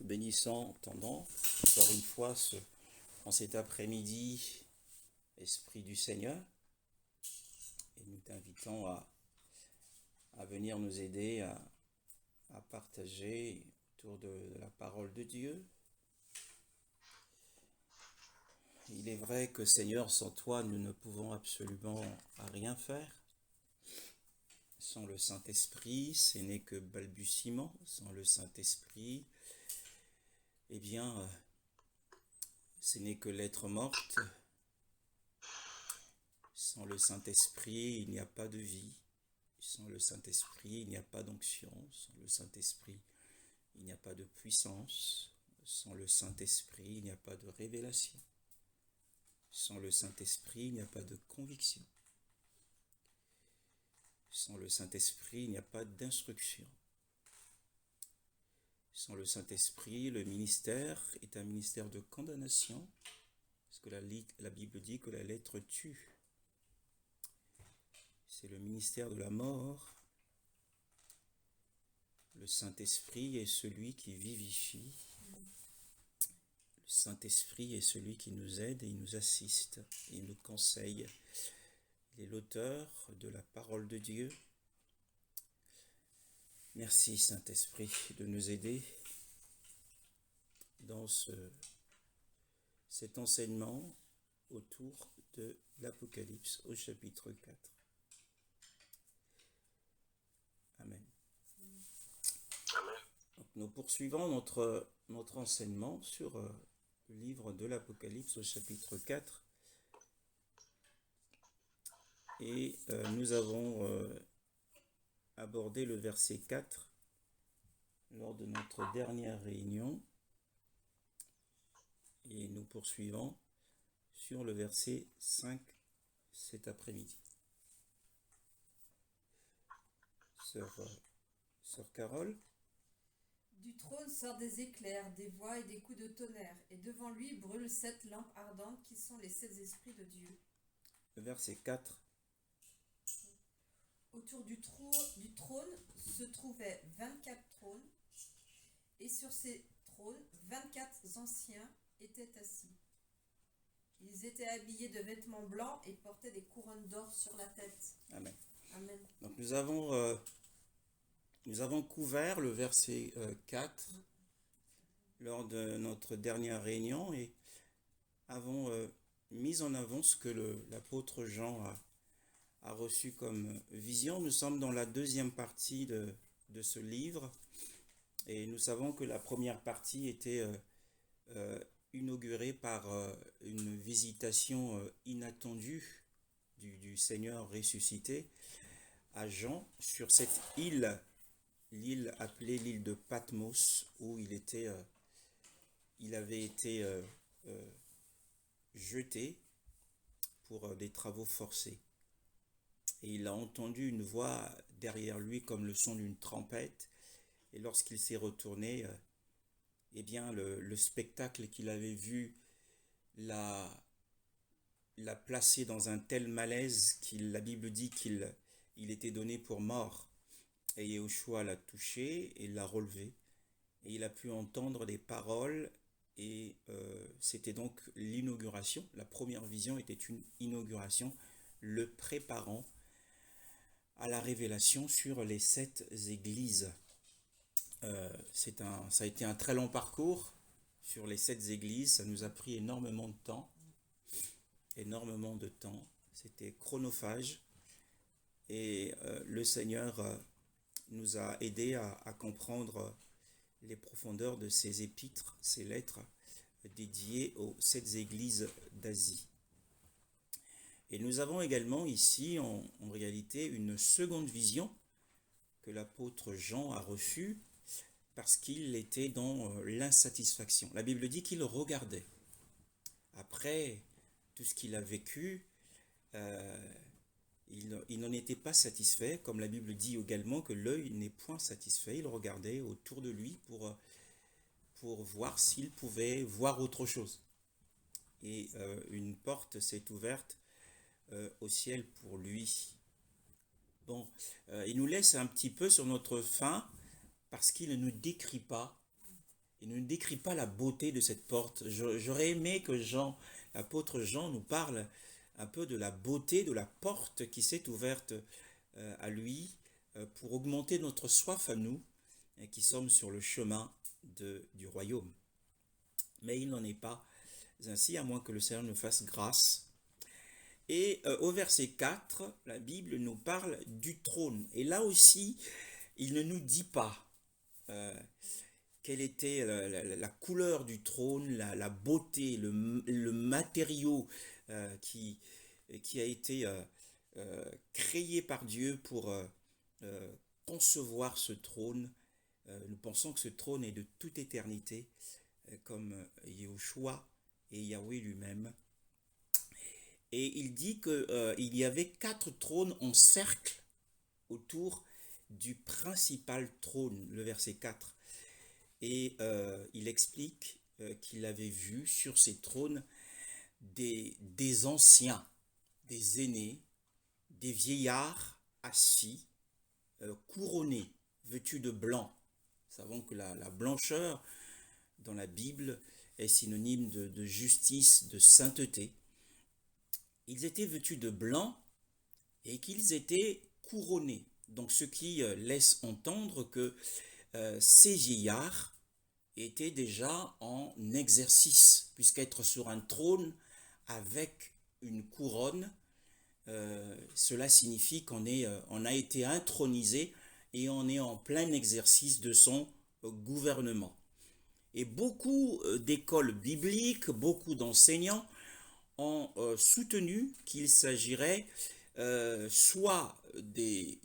Nous bénissons, entendons encore une fois en cet après-midi, Esprit du Seigneur, et nous t'invitons à venir nous aider à partager autour de la parole de Dieu. Il est vrai que Seigneur, sans toi, nous ne pouvons absolument rien faire. Sans le Saint-Esprit, ce n'est que balbutiement. Sans le Saint-Esprit, eh bien, ce n'est que lettre morte. Sans le Saint-Esprit, il n'y a pas de vie. Sans le Saint-Esprit, il n'y a pas d'onction. Sans le Saint-Esprit, il n'y a pas de puissance. Sans le Saint-Esprit, il n'y a pas de révélation. Sans le Saint-Esprit, il n'y a pas de conviction. Sans le Saint-Esprit, il n'y a pas d'instruction. Sans le Saint-Esprit, le ministère est un ministère de condamnation, parce que la Bible dit que la lettre tue. C'est le ministère de la mort. Le Saint-Esprit est celui qui vivifie. Le Saint-Esprit est celui qui nous aide et il nous assiste, et il nous conseille. Il est l'auteur de la parole de Dieu. Merci Saint-Esprit de nous aider dans cet enseignement autour de l'Apocalypse au chapitre 4. Amen. Amen. Donc, nous poursuivons notre enseignement sur le livre de l'Apocalypse au chapitre 4. Et nous avons abordé le verset 4 lors de notre dernière réunion. Et nous poursuivons sur le verset 5 cet après-midi. Sœur Carole. Du trône sortent des éclairs, des voix et des coups de tonnerre, et devant lui brûlent 7 lampes ardentes qui sont les 7 esprits de Dieu. Le verset 4. Autour du trône se trouvaient 24 trônes, et sur ces trônes, 24 anciens étaient assis. Ils étaient habillés de vêtements blancs et portaient des couronnes d'or sur la tête. Amen. Amen. Donc nous avons couvert le verset 4 lors de notre dernière réunion et avons mis en avant ce que l'apôtre Jean a reçu comme vision. Nous sommes dans la deuxième partie de ce livre et nous savons que la première partie était inaugurée par une visitation inattendue du Seigneur ressuscité à Jean sur cette l'île appelée l'île de Patmos, où il avait été jeté pour des travaux forcés. Et il a entendu une voix derrière lui comme le son d'une trompette. Et lorsqu'il s'est retourné, eh bien le spectacle qu'il avait vu l'a placé dans un tel malaise la Bible dit qu'il était donné pour mort. Et Yahushua l'a touché et l'a relevé. Et il a pu entendre des paroles. Et c'était donc l'inauguration. La première vision était une inauguration, le préparant à la révélation sur les 7 églises. Ça a été un très long parcours sur les 7 églises. Ça nous a pris énormément de temps. C'était chronophage. Et le Seigneur nous a aidés à comprendre les profondeurs de ces épîtres, ces lettres dédiées aux 7 églises d'Asie. Et nous avons également ici, en réalité, une seconde vision que l'apôtre Jean a reçue parce qu'il était dans l'insatisfaction. La Bible dit qu'il regardait. Après tout ce qu'il a vécu, il n'en était pas satisfait, comme la Bible dit également que l'œil n'est point satisfait. Il regardait autour de lui pour voir s'il pouvait voir autre chose. Et une porte s'est ouverte au ciel pour lui. Bon, il nous laisse un petit peu sur notre faim parce qu'il ne nous décrit pas il ne décrit pas la beauté de cette porte. J'aurais aimé que l'apôtre Jean nous parle un peu de la beauté de la porte qui s'est ouverte à lui pour augmenter notre soif à nous qui sommes sur le chemin du royaume. Mais il n'en est pas ainsi, à moins que le Seigneur nous fasse grâce. Et au verset 4, la Bible nous parle du trône. Et là aussi, il ne nous dit pas quelle était la couleur du trône, la beauté, le matériau qui a été créé par Dieu pour concevoir ce trône. Nous pensons que ce trône est de toute éternité, comme Yahushua et Yahweh lui-même. Et il dit qu'il y avait 4 trônes en cercle autour du principal trône, le verset 4. Et il explique qu'il avait vu sur ces trônes des anciens, des aînés, des vieillards assis, couronnés, vêtus de blanc. Nous savons que la blancheur dans la Bible est synonyme de justice, de sainteté. Ils étaient vêtus de blanc et qu'ils étaient couronnés. Donc ce qui laisse entendre que ces vieillards étaient déjà en exercice, puisqu'être sur un trône avec une couronne, cela signifie qu'on a été intronisé et on est en plein exercice de son gouvernement. Et beaucoup d'écoles bibliques, beaucoup d'enseignants ont soutenu qu'il s'agirait soit des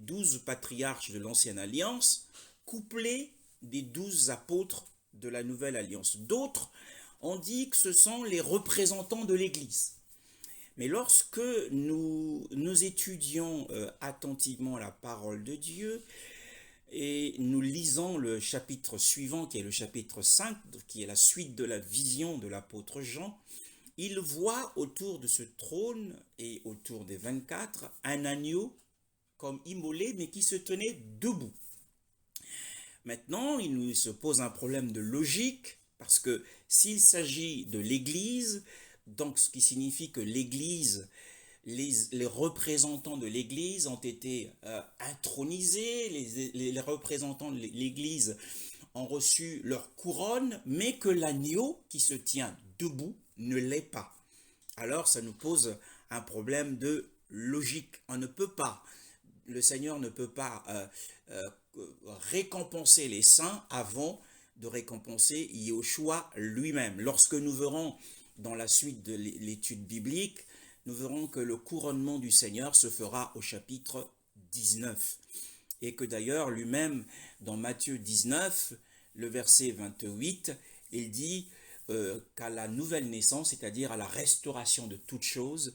12 patriarches de l'Ancienne Alliance, couplés des 12 apôtres de la Nouvelle Alliance. D'autres ont dit que ce sont les représentants de l'Église. Mais lorsque nous étudions attentivement la parole de Dieu, et nous lisons le chapitre suivant, qui est le chapitre 5, qui est la suite de la vision de l'apôtre Jean, il voit autour de ce trône et autour des 24 un agneau comme immolé, mais qui se tenait debout. Maintenant, il nous se pose un problème de logique, parce que s'il s'agit de l'Église, donc ce qui signifie que l'Église, les représentants de l'Église ont été intronisés, les représentants de l'Église ont reçu leur couronne, mais que l'agneau qui se tient debout ne l'est pas. Alors ça nous pose un problème de logique. Le Seigneur ne peut pas récompenser les saints avant de récompenser Yahushua lui-même. Lorsque nous verrons dans la suite de l'étude biblique, nous verrons que le couronnement du Seigneur se fera au chapitre 19. Et que d'ailleurs, lui-même, dans Matthieu 19, le verset 28, il dit qu'à la nouvelle naissance, c'est-à-dire à la restauration de toutes choses,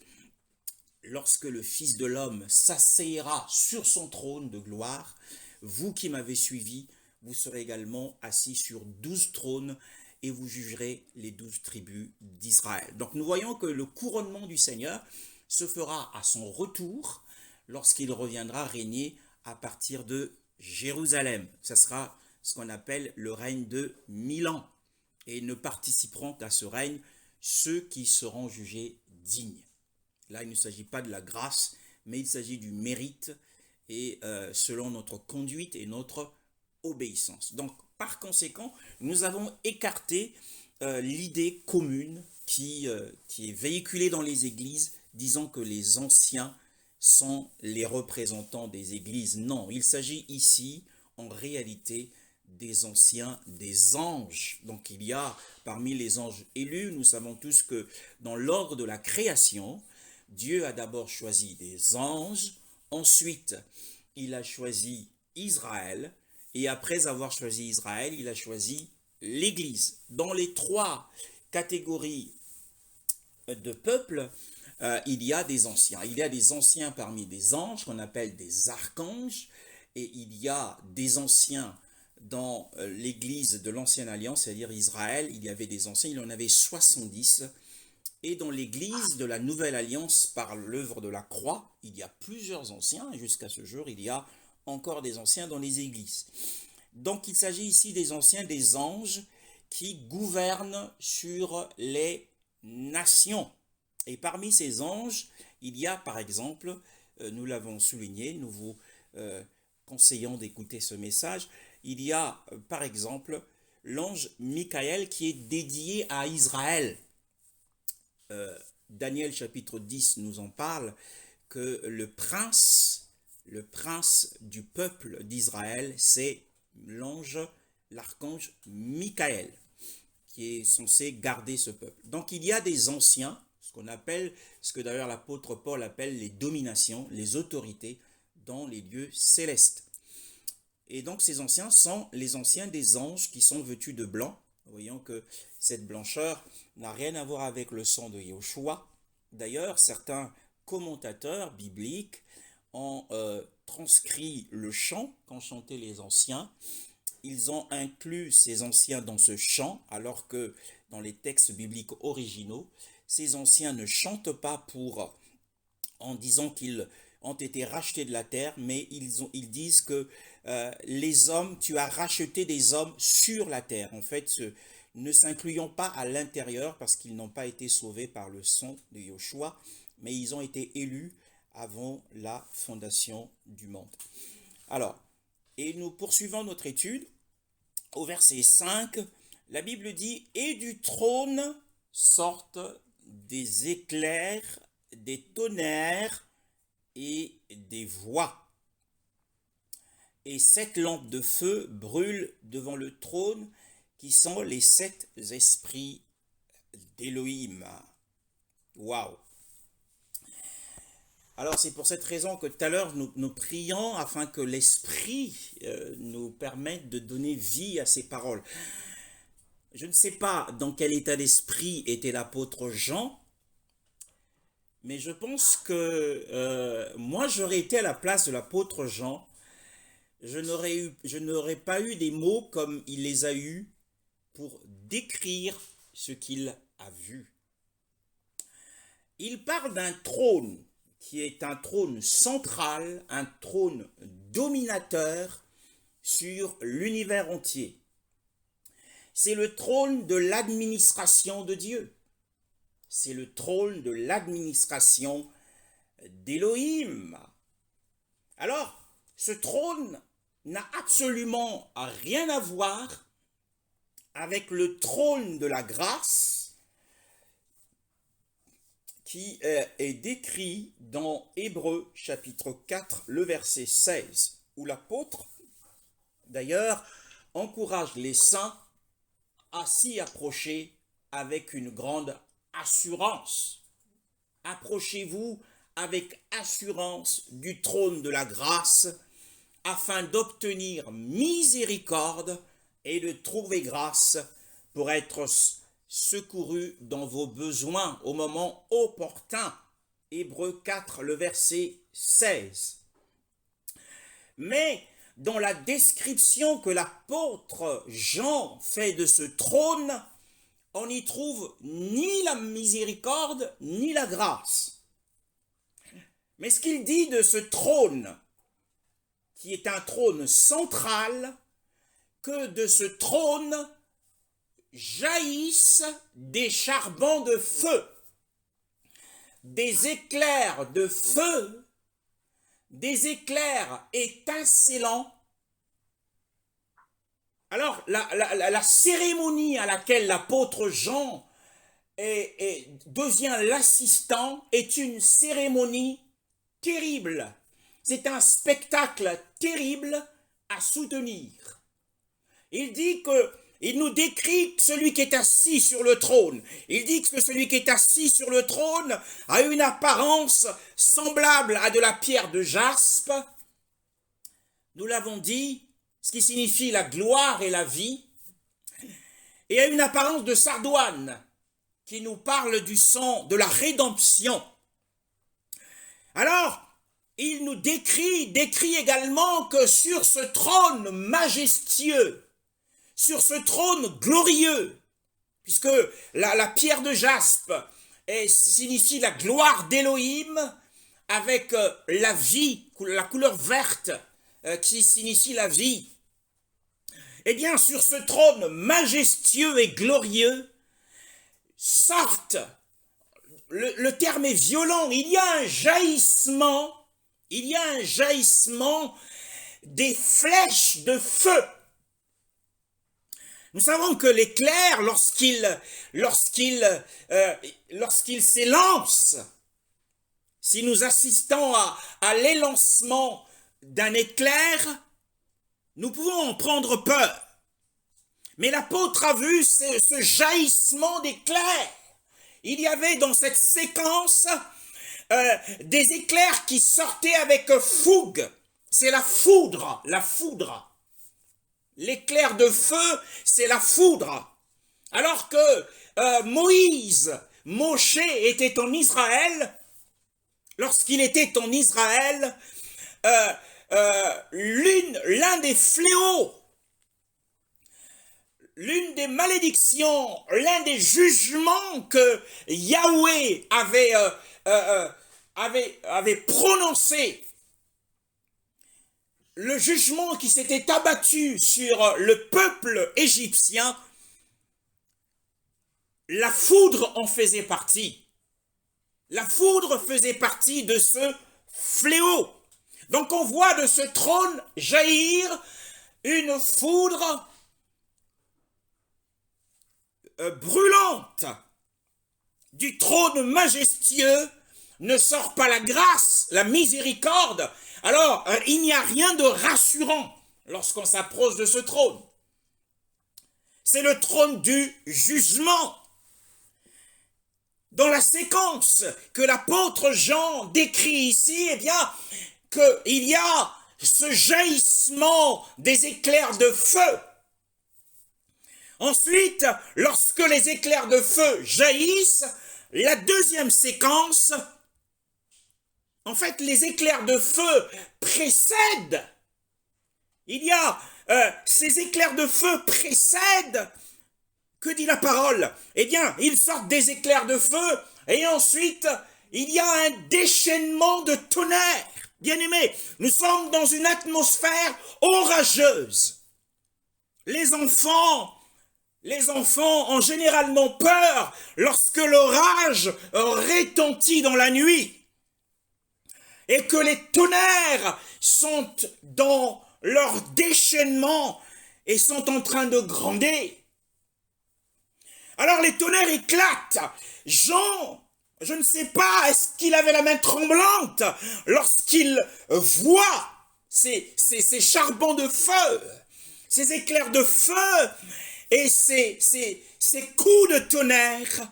lorsque le Fils de l'homme s'asseyera sur son trône de gloire, vous qui m'avez suivi, vous serez également assis sur 12 trônes et vous jugerez les 12 tribus d'Israël. Donc nous voyons que le couronnement du Seigneur se fera à son retour lorsqu'il reviendra régner à partir de Jérusalem. Ce sera ce qu'on appelle le règne de 1000 ans. Et ne participeront qu'à ce règne ceux qui seront jugés dignes. Là, il ne s'agit pas de la grâce, mais il s'agit du mérite et selon notre conduite et notre obéissance. Donc, par conséquent, nous avons écarté l'idée commune qui est véhiculée dans les églises, disant que les anciens sont les représentants des églises. Non, il s'agit ici, en réalité, des anciens, des anges. Donc il y a parmi les anges élus, nous savons tous que dans l'ordre de la création, Dieu a d'abord choisi des anges, ensuite il a choisi Israël, et après avoir choisi Israël, il a choisi l'Église. Dans les 3 catégories de peuples, il y a des anciens. Il y a des anciens parmi des anges, qu'on appelle des archanges, et il y a des anciens dans l'église de l'Ancienne Alliance, c'est-à-dire Israël, il y avait des anciens, il en avait 70. Et dans l'église de la Nouvelle Alliance, par l'œuvre de la croix, il y a plusieurs anciens, et jusqu'à ce jour, il y a encore des anciens dans les églises. Donc il s'agit ici des anciens, des anges qui gouvernent sur les nations. Et parmi ces anges, il y a par exemple, nous l'avons souligné, nous vous conseillons d'écouter ce message, il y a par exemple l'ange Michael qui est dédié à Israël. Daniel chapitre 10 nous en parle, que le prince du peuple d'Israël, c'est l'archange Michael, qui est censé garder ce peuple. Donc il y a des anciens, ce que d'ailleurs l'apôtre Paul appelle les dominations, les autorités dans les lieux célestes. Et donc ces anciens sont les anciens des anges qui sont vêtus de blanc. Voyons que cette blancheur n'a rien à voir avec le sang de Yahushua. D'ailleurs, certains commentateurs bibliques ont transcrit le chant qu'ont chanté les anciens. Ils ont inclus ces anciens dans ce chant, alors que dans les textes bibliques originaux, ces anciens ne chantent pas en disant qu'ils ont été rachetés de la terre, mais ils disent que les hommes, tu as racheté des hommes sur la terre. En fait, ne s'incluant pas à l'intérieur parce qu'ils n'ont pas été sauvés par le sang de Yahushua, mais ils ont été élus avant la fondation du monde. Alors, et nous poursuivons notre étude. Au verset 5, la Bible dit « Et du trône sortent des éclairs, des tonnerres et des voix. Et 7 lampes de feu brûlent devant le trône, qui sont les 7 esprits d'Élohim. » Waouh! Alors c'est pour cette raison que tout à l'heure nous prions afin que l'Esprit nous permette de donner vie à ces paroles. Je ne sais pas dans quel état d'esprit était l'apôtre Jean, mais je pense que moi j'aurais été à la place de l'apôtre Jean, je n'aurais pas eu des mots comme il les a eus pour décrire ce qu'il a vu. Il parle d'un trône qui est un trône central, un trône dominateur sur l'univers entier. C'est le trône de l'administration de Dieu. C'est le trône de l'administration d'Élohim. Alors, ce trône n'a absolument rien à voir avec le trône de la grâce qui est décrit dans Hébreux chapitre 4, le verset 16, où l'apôtre, d'ailleurs, encourage les saints à s'y approcher avec une grande assurance. Approchez-vous avec assurance du trône de la grâce, afin d'obtenir miséricorde et de trouver grâce pour être secouru dans vos besoins au moment opportun. Hébreux 4, le verset 16. Mais dans la description que l'apôtre Jean fait de ce trône, on n'y trouve ni la miséricorde ni la grâce. Mais ce qu'il dit de ce trône, qui est un trône central, que de ce trône jaillissent des charbons de feu, des éclairs de feu, des éclairs étincelants. Alors, la cérémonie à laquelle l'apôtre Jean devient l'assistant est une cérémonie terrible. C'est un spectacle terrible à soutenir. Il nous décrit celui qui est assis sur le trône. Il dit que celui qui est assis sur le trône a une apparence semblable à de la pierre de jaspe. Nous l'avons dit, ce qui signifie la gloire et la vie. Et a une apparence de sardoine qui nous parle du sang, de la rédemption. Alors, il nous décrit également que sur ce trône majestueux, sur ce trône glorieux, puisque la pierre de jaspe signifie la gloire d'Élohim, avec la vie, la couleur verte qui signifie la vie. eh bien sur ce trône majestueux et glorieux sortent, le terme est violent, il y a un jaillissement des flèches de feu. Nous savons que l'éclair, lorsqu'il s'élance, si nous assistons à l'élancement d'un éclair, nous pouvons en prendre peur. Mais l'apôtre a vu ce jaillissement d'éclairs. Il y avait dans cette séquence des éclairs qui sortaient avec fougue. C'est la foudre. L'éclair de feu, c'est la foudre. Alors que Moshe était en Israël, lorsqu'il était en Israël, l'un des fléaux, l'une des malédictions, l'un des jugements que Yahweh avait prononcé, le jugement qui s'était abattu sur le peuple égyptien, la foudre en faisait partie. La foudre faisait partie de ce fléau. Donc on voit de ce trône jaillir une foudre brûlante. Du trône majestueux ne sort pas la grâce, la miséricorde. Alors, il n'y a rien de rassurant lorsqu'on s'approche de ce trône. C'est le trône du jugement. Dans la séquence que l'apôtre Jean décrit ici, eh bien, qu'il y a ce jaillissement des éclairs de feu. Ensuite, lorsque les éclairs de feu jaillissent, la deuxième séquence, en fait, les éclairs de feu précèdent. Il y a ces éclairs de feu précèdent. Que dit la parole? Eh bien, ils sortent des éclairs de feu et ensuite, il y a un déchaînement de tonnerre. Bien-aimés, nous sommes dans une atmosphère orageuse. Les enfants ont généralement peur lorsque l'orage retentit dans la nuit et que les tonnerres sont dans leur déchaînement et sont en train de gronder. Alors les tonnerres éclatent. Jean, je ne sais pas, est-ce qu'il avait la main tremblante lorsqu'il voit ces charbons de feu, ces éclairs de feu et ces coups de tonnerre.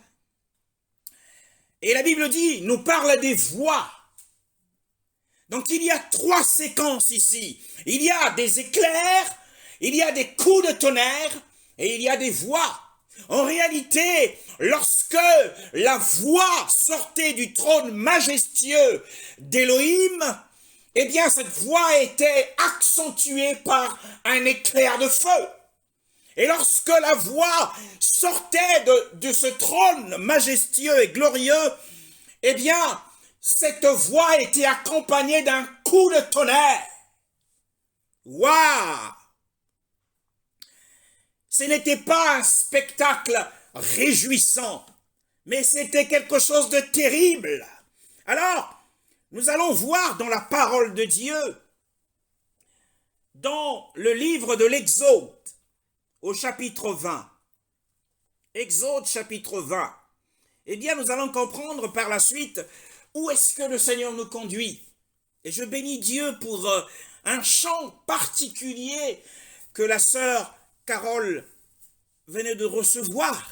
Et la Bible dit, nous parle des voix. Donc il y a trois séquences ici. Il y a des éclairs, il y a des coups de tonnerre et il y a des voix. En réalité, lorsque la voix sortait du trône majestueux d'Élohim, eh bien cette voix était accentuée par un éclair de feu. Et lorsque la voix sortait de ce trône majestueux et glorieux, eh bien cette voix était accompagnée d'un coup de tonnerre. Waouh! Ce n'était pas un spectacle réjouissant, mais c'était quelque chose de terrible. Alors, nous allons voir dans la parole de Dieu, dans le livre de l'Exode, au chapitre 20. Exode chapitre 20. Eh bien, nous allons comprendre par la suite où est-ce que le Seigneur nous conduit. Et je bénis Dieu pour un chant particulier que la sœur Carole venait de recevoir.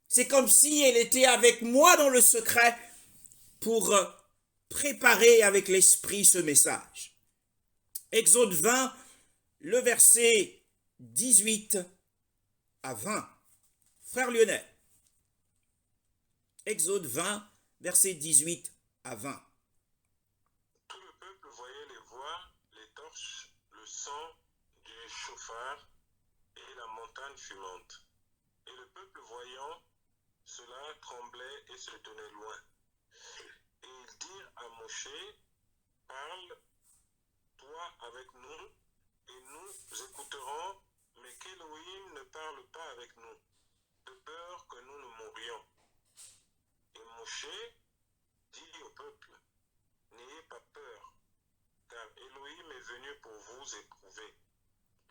C'est comme si elle était avec moi dans le secret pour préparer avec l'esprit ce message. Exode 20, le verset 18 à 20. Frère Lionel. Exode 20, verset 18 à 20. Tout le peuple voyait les voix, les torches, le son du chauffard et la montagne fumante. Et le peuple voyant cela tremblait et se tenait loin. Et ils dirent à Moshe, parle, toi avec nous, et nous écouterons mais qu'Élohim ne parle pas avec nous, de peur que nous ne mourions. Et Moshe dit au peuple, n'ayez pas peur, car Élohim est venu pour vous éprouver,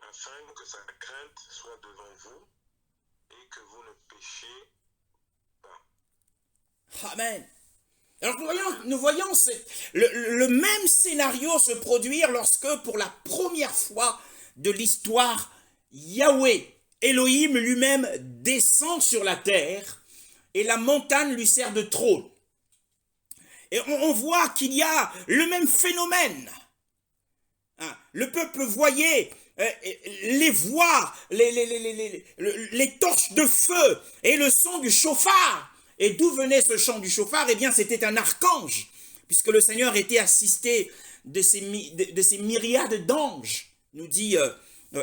afin que sa crainte soit devant vous et que vous ne péchiez pas. Amen. Alors nous voyons le même scénario se produire lorsque pour la première fois de l'histoire, Yahweh, Elohim lui-même descend sur la terre et la montagne lui sert de trône. Et on voit qu'il y a le même phénomène. Le peuple voyait les voix, les torches de feu et le son du chauffard. Et d'où venait ce chant du chauffard? Eh bien, c'était un archange, puisque le Seigneur était assisté de ces myriades d'anges, nous dit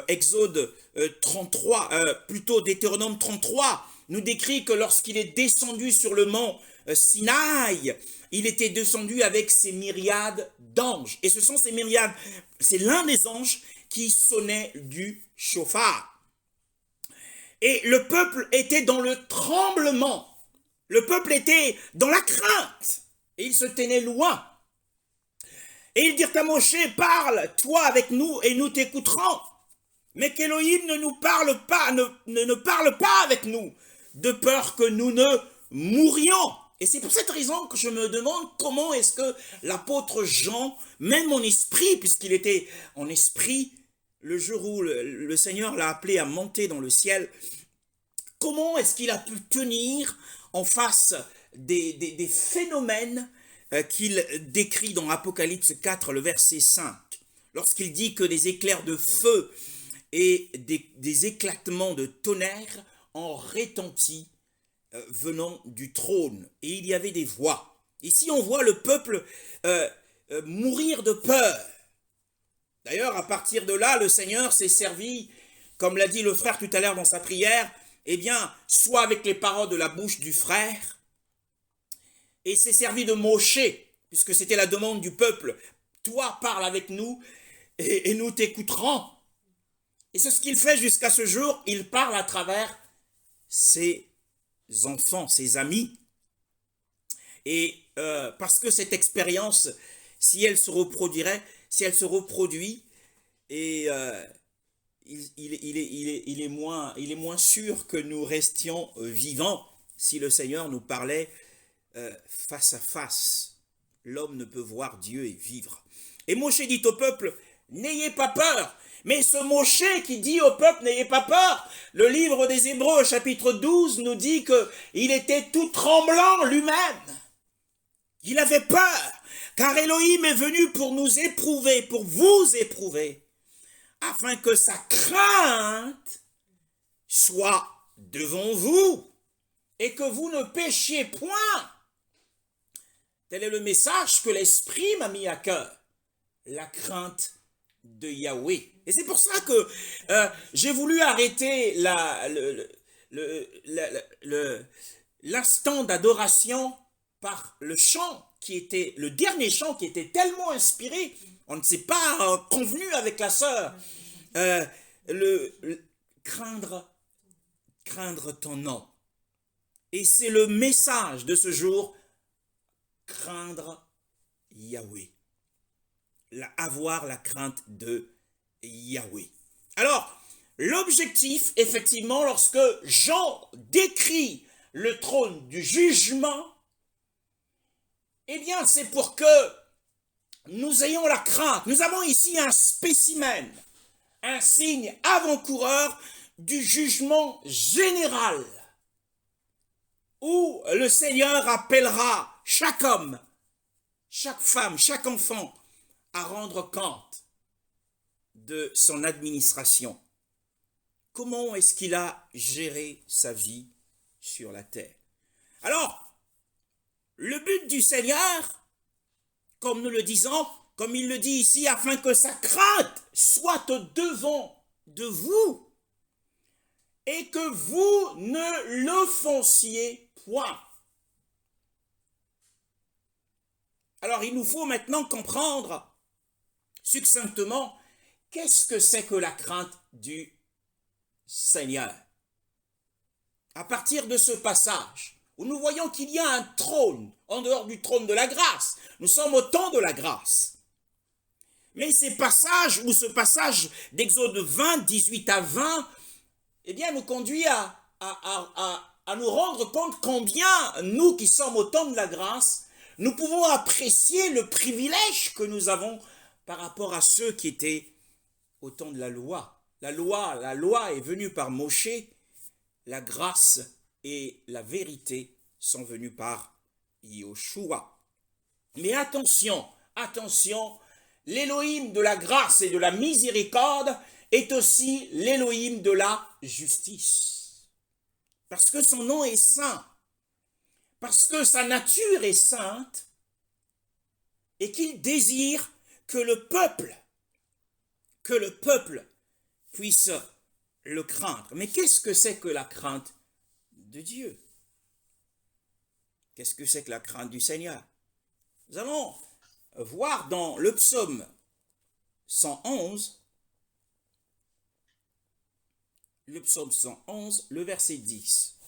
Exode 33, plutôt Deutéronome 33, nous décrit que lorsqu'il est descendu sur le mont Sinaï, il était descendu avec ces myriades d'anges. Et ce sont ces myriades, c'est l'un des anges qui sonnait du chauffard. Et le peuple était dans le tremblement. Le peuple était dans la crainte. Et il se tenait loin. Et ils dirent à Moshe, parle, toi avec nous, et nous t'écouterons. Mais qu'Élohim ne nous parle pas, ne parle pas avec nous, de peur que nous ne mourions. Et c'est pour cette raison que je me demande comment est-ce que l'apôtre Jean, même en esprit, puisqu'il était en esprit, le jour où le Seigneur l'a appelé à monter dans le ciel, comment est-ce qu'il a pu tenir en face des phénomènes qu'il décrit dans Apocalypse 4, le verset 5, lorsqu'il dit que des éclairs de feu et des éclatements de tonnerre en retentit venant du trône, et il y avait des voix. Ici, on voit le peuple mourir de peur. D'ailleurs, à partir de là, le Seigneur s'est servi, comme l'a dit le frère tout à l'heure dans sa prière, eh bien, soit avec les paroles de la bouche du frère, et s'est servi de Moshe, puisque c'était la demande du peuple. Toi, parle avec nous, et nous t'écouterons. Et c'est ce qu'il fait jusqu'à ce jour. Il parle à travers ses enfants, ses amis. Et parce que cette expérience, si elle se reproduirait, si elle se reproduit, et il est moins sûr que nous restions vivants si le Seigneur nous parlait face à face. L'homme ne peut voir Dieu et vivre. Et Moshe dit au peuple, n'ayez pas peur. Mais ce Moshe qui dit au peuple, n'ayez pas peur, le livre des Hébreux, chapitre 12, nous dit qu'il était tout tremblant lui-même. Il avait peur, car Elohim est venu pour nous éprouver, pour vous éprouver, afin que sa crainte soit devant vous, et que vous ne péchiez point. Tel est le message que l'Esprit m'a mis à cœur, la crainte de Yahweh. Et c'est pour ça que j'ai voulu arrêter l'instant d'adoration par le chant qui était, le dernier chant qui était tellement inspiré, on ne s'est pas convenu avec la sœur, craindre ton nom. Et c'est le message de ce jour, craindre Yahweh. Avoir la crainte de Yahweh. Alors, l'objectif, effectivement, lorsque Jean décrit le trône du jugement, eh bien, c'est pour que nous ayons la crainte. Nous avons ici un spécimen, un signe avant-coureur du jugement général, où le Seigneur appellera chaque homme, chaque femme, chaque enfant, à rendre compte de son administration. Comment est-ce qu'il a géré sa vie sur la terre? Alors, le but du Seigneur, comme nous le disons, comme il le dit ici, afin que sa crainte soit au-devant de vous et que vous ne l'offensiez point. Alors, il nous faut maintenant comprendre succinctement, qu'est-ce que c'est que la crainte du Seigneur. À partir de ce passage, où nous voyons qu'il y a un trône, en dehors du trône de la grâce, nous sommes au temps de la grâce. Mais ce passage d'Exode 20, 18 à 20, eh bien, nous conduit à nous rendre compte combien nous qui sommes au temps de la grâce, nous pouvons apprécier le privilège que nous avons par rapport à ceux qui étaient au temps de la loi. La loi est venue par Moshe, la grâce et la vérité sont venues par Yoshua. Mais attention, l'Élohim de la grâce et de la miséricorde est aussi l'Élohim de la justice. Parce que son nom est saint, parce que sa nature est sainte, et qu'il désire que le peuple puisse le craindre. Mais qu'est-ce que c'est que la crainte de Dieu? Qu'est-ce que c'est que la crainte du Seigneur? Nous allons voir dans le psaume 111, le verset 10,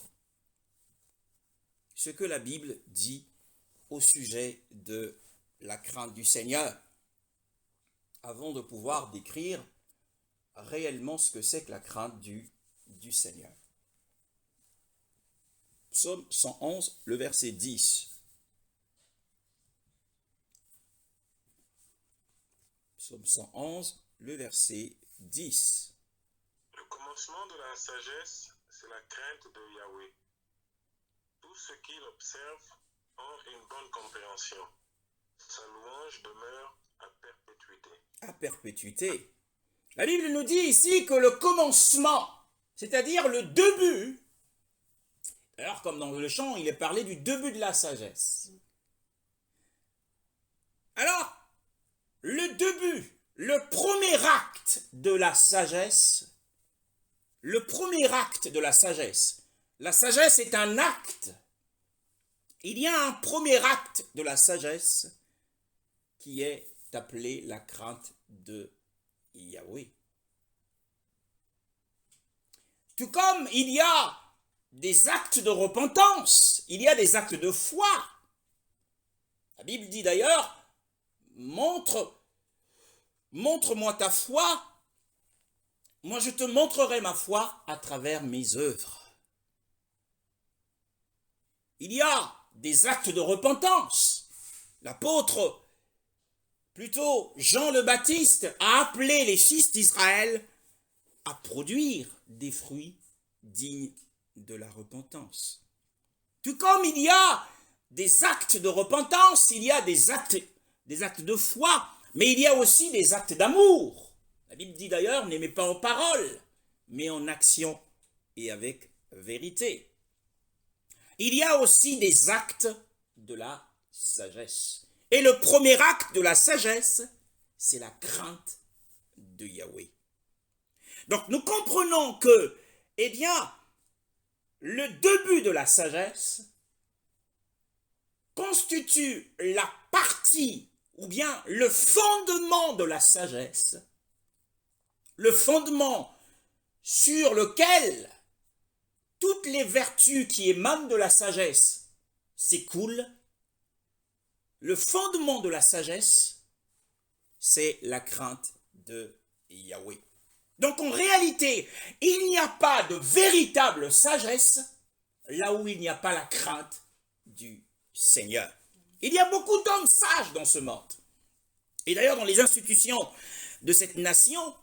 ce que la Bible dit au sujet de la crainte du Seigneur, avant de pouvoir décrire réellement ce que c'est que la crainte du Seigneur. Psaume 111, le verset 10. Psaume 111, le verset 10. Le commencement de la sagesse, c'est la crainte de Yahweh. Tous ceux qui l'observent ont une bonne compréhension. Sa louange demeure à perpétuité. À perpétuité. La Bible nous dit ici que le commencement, c'est-à-dire le début, alors comme dans le chant, il est parlé du début de la sagesse. Alors, le début, le premier acte de la sagesse, la sagesse est un acte. Il y a un premier acte de la sagesse qui est appelé la crainte de Yahweh. Tout comme il y a des actes de repentance, il y a des actes de foi. La Bible dit d'ailleurs, montre-moi ta foi, moi je te montrerai ma foi à travers mes œuvres. Il y a des actes de repentance. L'apôtre, plutôt Jean le Baptiste, a appelé les fils d'Israël à produire des fruits dignes de la repentance. Tout comme il y a des actes de repentance, il y a des actes de foi, mais il y a aussi des actes d'amour. La Bible dit d'ailleurs, n'aimez pas en parole, mais en action et avec vérité. Il y a aussi des actes de la sagesse. Et le premier acte de la sagesse, c'est la crainte de Yahweh. Donc nous comprenons que, eh bien, le début de la sagesse constitue la partie ou bien le fondement de la sagesse, le fondement sur lequel toutes les vertus qui émanent de la sagesse s'écoulent. Le fondement de la sagesse, c'est la crainte de Yahweh. Donc en réalité, il n'y a pas de véritable sagesse là où il n'y a pas la crainte du Seigneur. Il y a beaucoup d'hommes sages dans ce monde. Et d'ailleurs, dans les institutions de cette nation,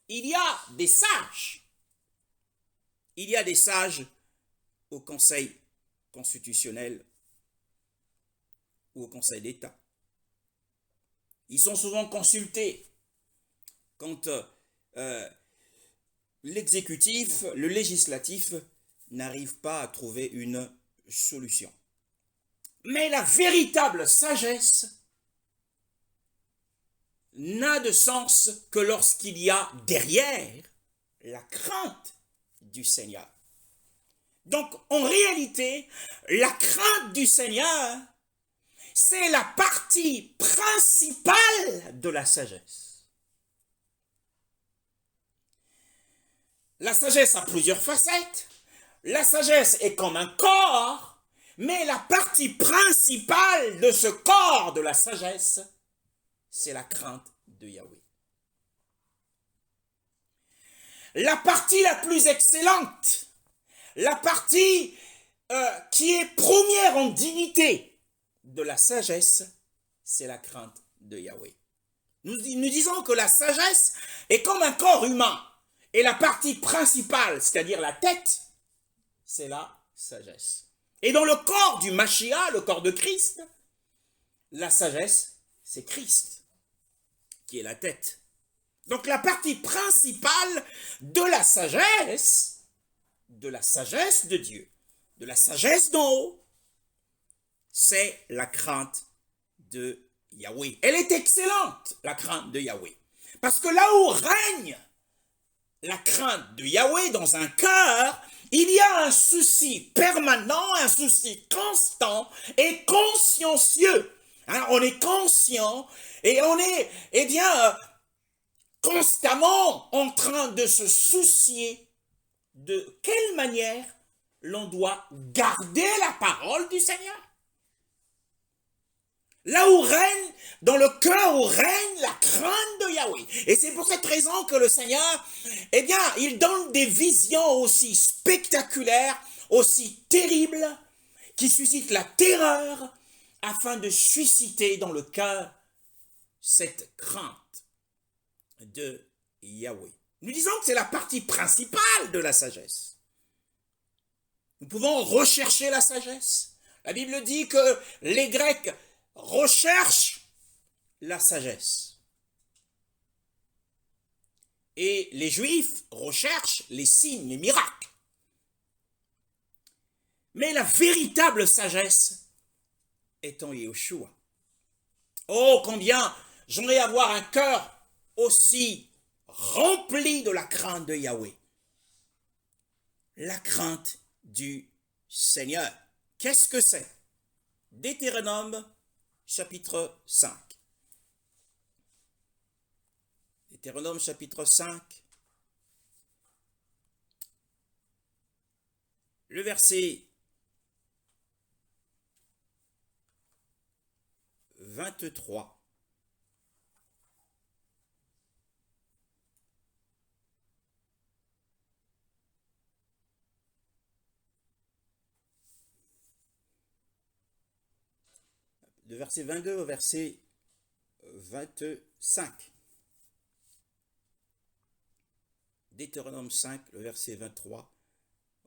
il y a des sages. Il y a des sages au Conseil constitutionnel ou au Conseil d'État. Ils sont souvent consultés quand l'exécutif, le législatif n'arrive pas à trouver une solution. Mais la véritable sagesse n'a de sens que lorsqu'il y a derrière la crainte du Seigneur. Donc, en réalité, la crainte du Seigneur, c'est la partie principale de la sagesse. La sagesse a plusieurs facettes. La sagesse est comme un corps, mais la partie principale de ce corps de la sagesse, c'est la crainte de Yahweh. La partie la plus excellente, la partie qui est première en dignité de la sagesse, c'est la crainte de Yahweh. Nous disons que la sagesse est comme un corps humain. Et la partie principale, c'est-à-dire la tête, c'est la sagesse. Et dans le corps du Mashiach, le corps de Christ, la sagesse, c'est Christ, qui est la tête. Donc la partie principale de la sagesse de Dieu, de la sagesse d'en haut, c'est la crainte de Yahweh. Elle est excellente, la crainte de Yahweh. Parce que là où règne la crainte de Yahweh dans un cœur, il y a un souci permanent, un souci constant et consciencieux. Hein, on est conscient et on est, constamment en train de se soucier de quelle manière l'on doit garder la parole du Seigneur. Là où règne, dans le cœur où règne la crainte de Yahweh. Et c'est pour cette raison que le Seigneur, il donne des visions aussi spectaculaires, aussi terribles, qui suscitent la terreur, afin de susciter dans le cœur cette crainte de Yahweh. Nous disons que c'est la partie principale de la sagesse. Nous pouvons rechercher la sagesse. La Bible dit que les Grecs recherchent la sagesse. Et les Juifs recherchent les signes, les miracles. Mais la véritable sagesse est en Yeshua. Oh, combien j'aimerais avoir un cœur aussi rempli de la crainte de Yahweh. La crainte du Seigneur. Qu'est-ce que c'est? Deutéronome chapitre 5. Deutéronome chapitre 5. Le verset 23. De verset 22 au verset 25. Deutéronome 5, le verset 23,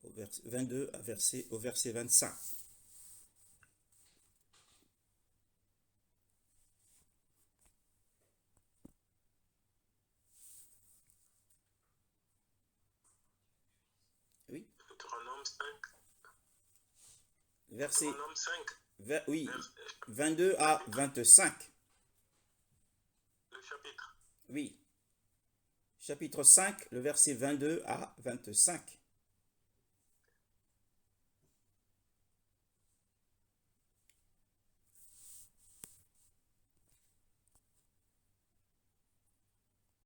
au verset 22 au verset 25. Oui. Deutéronome 5. Verset. Deutéronome 5. Oui, 22 à 25. Le chapitre. Oui. Chapitre 5, le verset 22 à 25.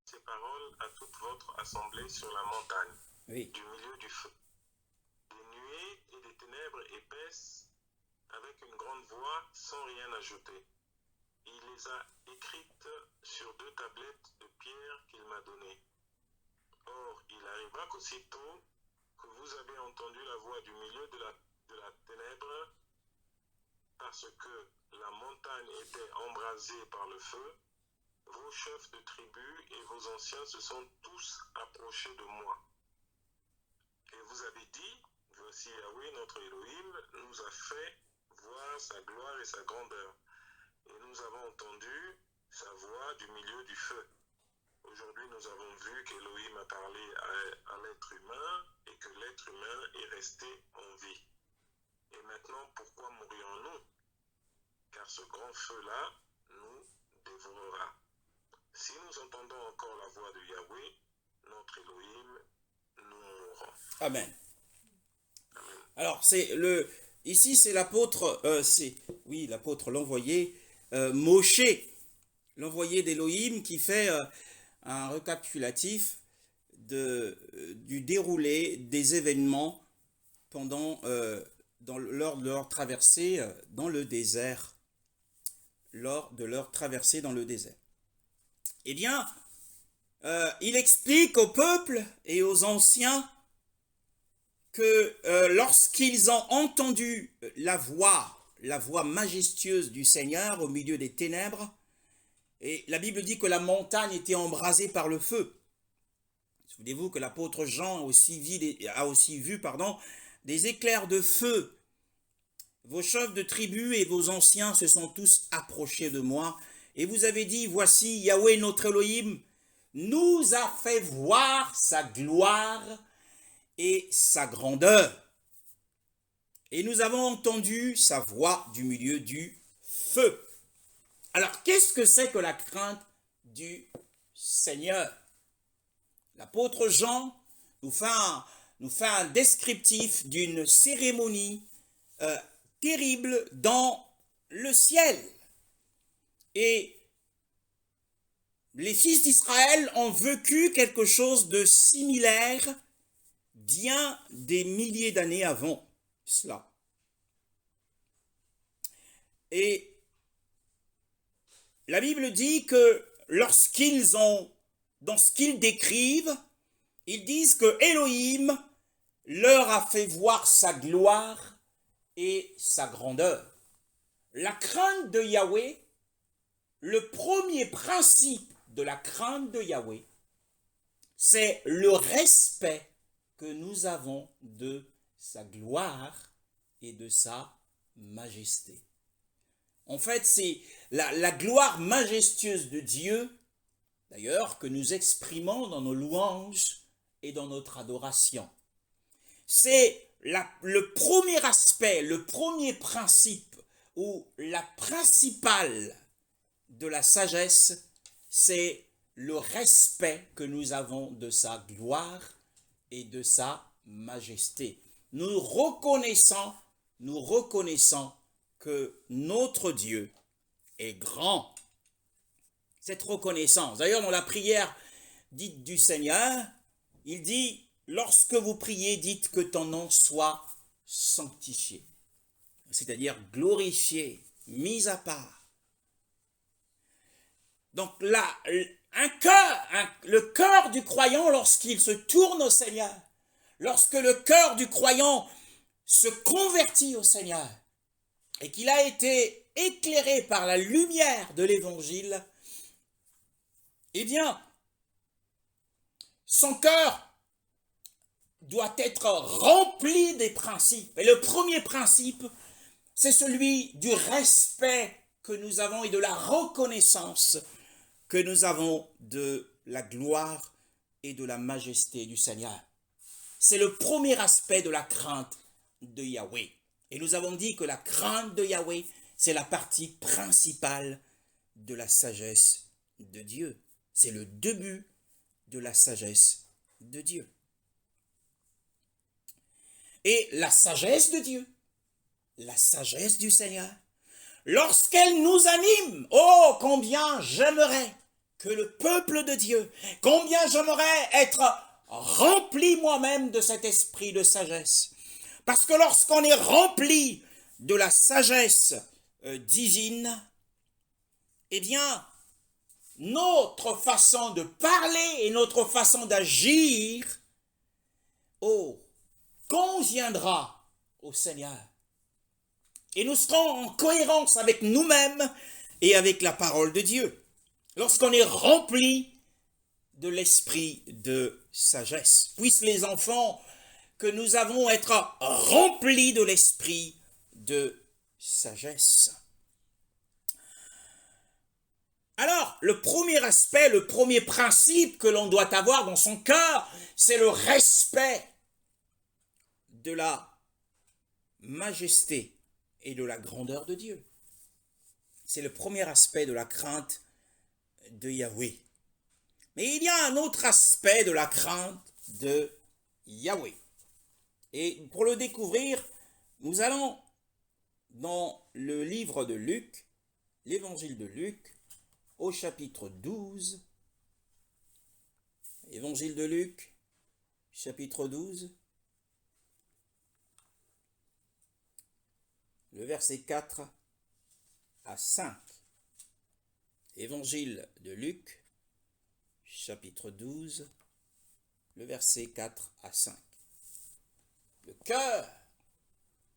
Ces paroles à toute votre assemblée sur la montagne, Oui. du milieu du feu. Des nuées et des ténèbres épaisses, avec une grande voix, sans rien ajouter. Il les a écrites sur 2 tablettes de pierre qu'il m'a données. Or, il arriva qu'aussitôt que vous avez entendu la voix du milieu de la ténèbre, parce que la montagne était embrasée par le feu, vos chefs de tribus et vos anciens se sont tous approchés de moi. Et vous avez dit, voici Yahweh notre Elohim nous a fait voir sa gloire et sa grandeur. Et nous avons entendu sa voix du milieu du feu. Aujourd'hui, nous avons vu qu'Elohim a parlé à l'être humain et que l'être humain est resté en vie. Et maintenant, pourquoi mourrions-nous? Car ce grand feu-là nous dévorera. Si nous entendons encore la voix de Yahweh, notre Elohim, nous mourrons. Amen. Amen. Alors, ici, c'est l'apôtre, l'apôtre, l'envoyé, Moshe, l'envoyé d'Élohim, qui fait un récapitulatif du déroulé des événements lors de leur traversée dans le désert. Lors de leur traversée dans le désert. Eh bien, il explique au peuple et aux anciens que lorsqu'ils ont entendu la voix majestueuse du Seigneur au milieu des ténèbres, et la Bible dit que la montagne était embrasée par le feu. Souvenez-vous que l'apôtre Jean a aussi vu des éclairs de feu. Vos chefs de tribu et vos anciens se sont tous approchés de moi, et vous avez dit, voici Yahweh notre Elohim nous a fait voir sa gloire et sa grandeur. Et nous avons entendu sa voix du milieu du feu. Alors, qu'est-ce que c'est que la crainte du Seigneur? L'apôtre Jean nous fait un descriptif d'une cérémonie terrible dans le ciel. Et les fils d'Israël ont vécu quelque chose de similaire bien des milliers d'années avant cela. Et la Bible dit que dans ce qu'ils décrivent, ils disent que Elohim leur a fait voir sa gloire et sa grandeur. La crainte de Yahweh, le premier principe de la crainte de Yahweh, c'est le respect que nous avons de sa gloire et de sa majesté. En fait, c'est la gloire majestueuse de Dieu, d'ailleurs, que nous exprimons dans nos louanges et dans notre adoration. C'est le premier aspect, le premier principe ou la principale de la sagesse, c'est le respect que nous avons de sa gloire et de sa majesté. Nous reconnaissons que notre Dieu est grand. Cette reconnaissance, d'ailleurs dans la prière dite du Seigneur, il dit, lorsque vous priez, dites que ton nom soit sanctifié, c'est-à-dire glorifié, mis à part. Donc là, le cœur du croyant, lorsqu'il se tourne au Seigneur, lorsque le cœur du croyant se convertit au Seigneur et qu'il a été éclairé par la lumière de l'Évangile, eh bien, son cœur doit être rempli des principes. Et le premier principe, c'est celui du respect que nous avons et de la reconnaissance que nous avons de la gloire et de la majesté du Seigneur. C'est le premier aspect de la crainte de Yahweh. Et nous avons dit que la crainte de Yahweh, c'est la partie principale de la sagesse de Dieu. C'est le début de la sagesse de Dieu. Et la sagesse de Dieu, la sagesse du Seigneur, lorsqu'elle nous anime, oh, combien j'aimerais que le peuple de Dieu, combien j'aimerais être rempli moi-même de cet esprit de sagesse. Parce que lorsqu'on est rempli de la sagesse divine, eh bien, notre façon de parler et notre façon d'agir, oh, conviendra au Seigneur. Et nous serons en cohérence avec nous-mêmes et avec la parole de Dieu. Lorsqu'on est rempli de l'esprit de sagesse. Puissent les enfants que nous avons être remplis de l'esprit de sagesse. Alors, le premier aspect, le premier principe que l'on doit avoir dans son cœur, c'est le respect de la majesté et de la grandeur de Dieu. C'est le premier aspect de la crainte de Yahweh. Mais il y a un autre aspect de la crainte de Yahweh. Et pour le découvrir, nous allons dans le livre de Luc, l'évangile de Luc, au chapitre 12. Évangile de Luc, chapitre 12, le verset 4 à 5. Évangile de Luc, chapitre 12, le verset 4 à 5. Le cœur,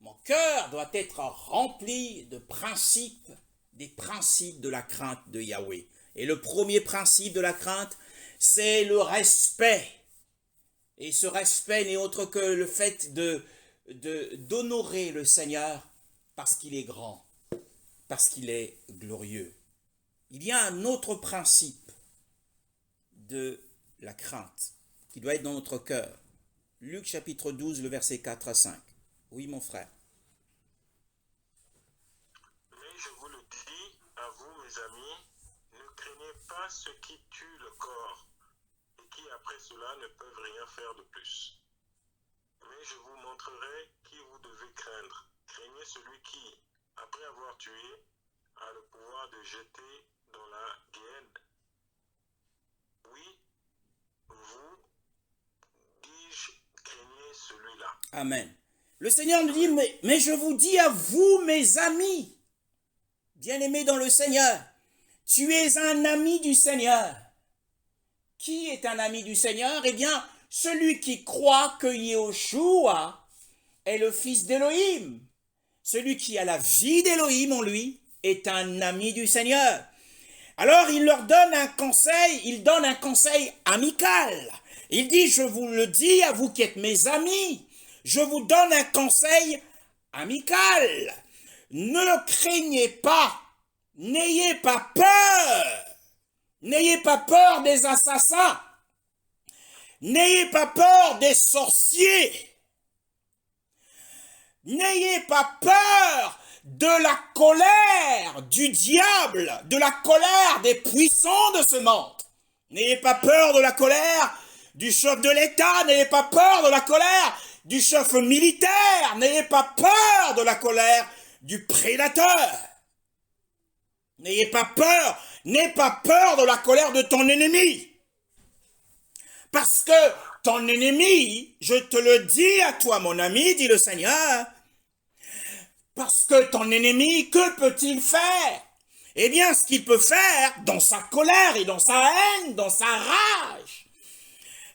mon cœur doit être rempli de principes, des principes de la crainte de Yahweh. Et le premier principe de la crainte, c'est le respect. Et ce respect n'est autre que le fait d'honorer le Seigneur parce qu'il est grand, parce qu'il est glorieux. Il y a un autre principe de la crainte qui doit être dans notre cœur. Luc chapitre 12, le verset 4 à 5. Oui, mon frère. Mais je vous le dis, à vous, mes amis, ne craignez pas ceux qui tuent le corps et qui, après cela, ne peuvent rien faire de plus. Mais je vous montrerai qui vous devez craindre. Craignez celui qui, après avoir tué, a le pouvoir de jeter dans la guêne. Oui, vous, dis-je, craignez celui-là. Amen. Le Seigneur nous dit, mais je vous dis à vous, mes amis, bien-aimés dans le Seigneur, tu es un ami du Seigneur. Qui est un ami du Seigneur? Eh bien, celui qui croit que Yahushua est le Fils d'Élohim. Celui qui a la vie d'Élohim en lui est un ami du Seigneur. Alors, il leur donne un conseil, il donne un conseil amical. Il dit, je vous le dis à vous qui êtes mes amis, je vous donne un conseil amical. Ne craignez pas, n'ayez pas peur. N'ayez pas peur des assassins. N'ayez pas peur des sorciers. N'ayez pas peur de la colère du diable, de la colère des puissants de ce monde. N'ayez pas peur de la colère du chef de l'État. N'ayez pas peur de la colère du chef militaire. N'ayez pas peur de la colère du prédateur. N'ayez pas peur. N'aie pas peur de la colère de ton ennemi. Parce que ton ennemi, je te le dis à toi, mon ami, dit le Seigneur, parce que ton ennemi, que peut-il faire? Eh bien, ce qu'il peut faire, dans sa colère et dans sa haine, dans sa rage,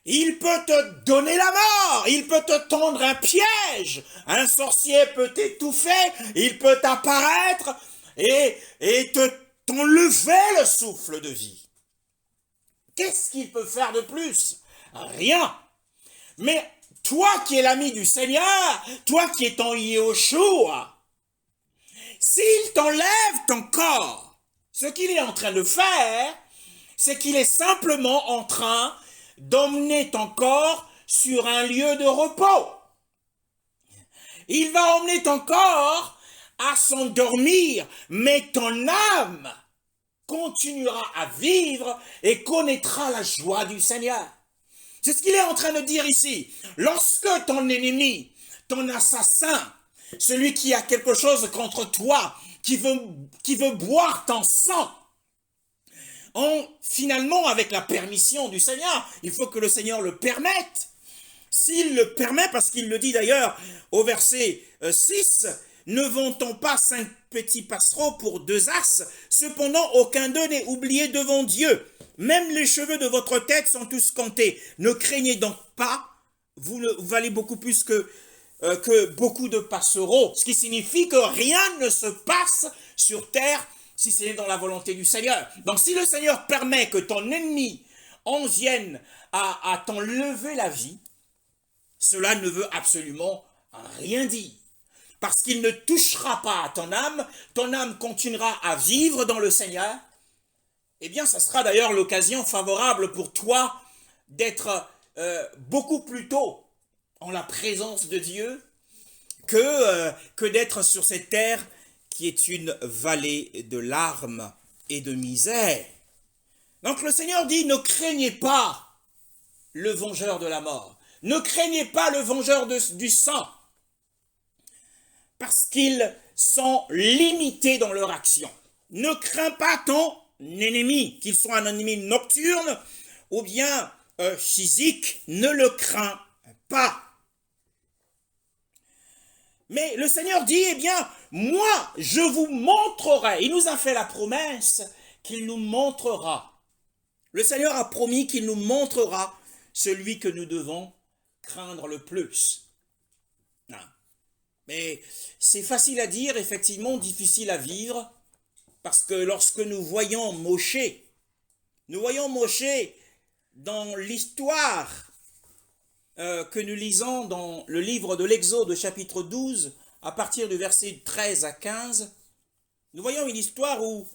il peut te donner la mort, il peut te tendre un piège, un sorcier peut t'étouffer, il peut apparaître et t'enlever le souffle de vie. Qu'est-ce qu'il peut faire de plus? Rien. Mais toi qui es l'ami du Seigneur, toi qui es en Yahushua, s'il t'enlève ton corps, ce qu'il est en train de faire, c'est qu'il est simplement en train d'emmener ton corps sur un lieu de repos. Il va emmener ton corps à s'endormir, mais ton âme continuera à vivre et connaîtra la joie du Seigneur. C'est ce qu'il est en train de dire ici. Lorsque ton ennemi, ton assassin, celui qui a quelque chose contre toi, qui veut boire ton sang, finalement, avec la permission du Seigneur, il faut que le Seigneur le permette. S'il le permet, parce qu'il le dit d'ailleurs au verset 6, ne vend-on pas 5 petits passereaux pour 2 as? Cependant, aucun d'eux n'est oublié devant Dieu. Même les cheveux de votre tête sont tous comptés. Ne craignez donc pas, vous valez beaucoup plus que beaucoup de passereaux. Ce qui signifie que rien ne se passe sur terre si c'est dans la volonté du Seigneur. Donc si le Seigneur permet que ton ennemi en vienne à t'enlever la vie, cela ne veut absolument rien dire. Parce qu'il ne touchera pas à ton âme continuera à vivre dans le Seigneur. Eh bien, ça sera d'ailleurs l'occasion favorable pour toi d'être beaucoup plus tôt en la présence de Dieu que d'être sur cette terre qui est une vallée de larmes et de misère. Donc le Seigneur dit, ne craignez pas le vengeur de la mort. Ne craignez pas le vengeur du sang. Parce qu'ils sont limités dans leur action. Ne crains pas ton ennemi, qu'il soit un ennemi nocturne ou bien physique, ne le crains pas. Mais le Seigneur dit, eh bien, moi, je vous montrerai. Il nous a fait la promesse qu'il nous montrera. Le Seigneur a promis qu'il nous montrera celui que nous devons craindre le plus. Mais c'est facile à dire, effectivement, difficile à vivre, parce que lorsque nous voyons Moshe dans l'histoire que nous lisons dans le livre de l'Exode, chapitre 12, à partir du verset 13 à 15, nous voyons une histoire où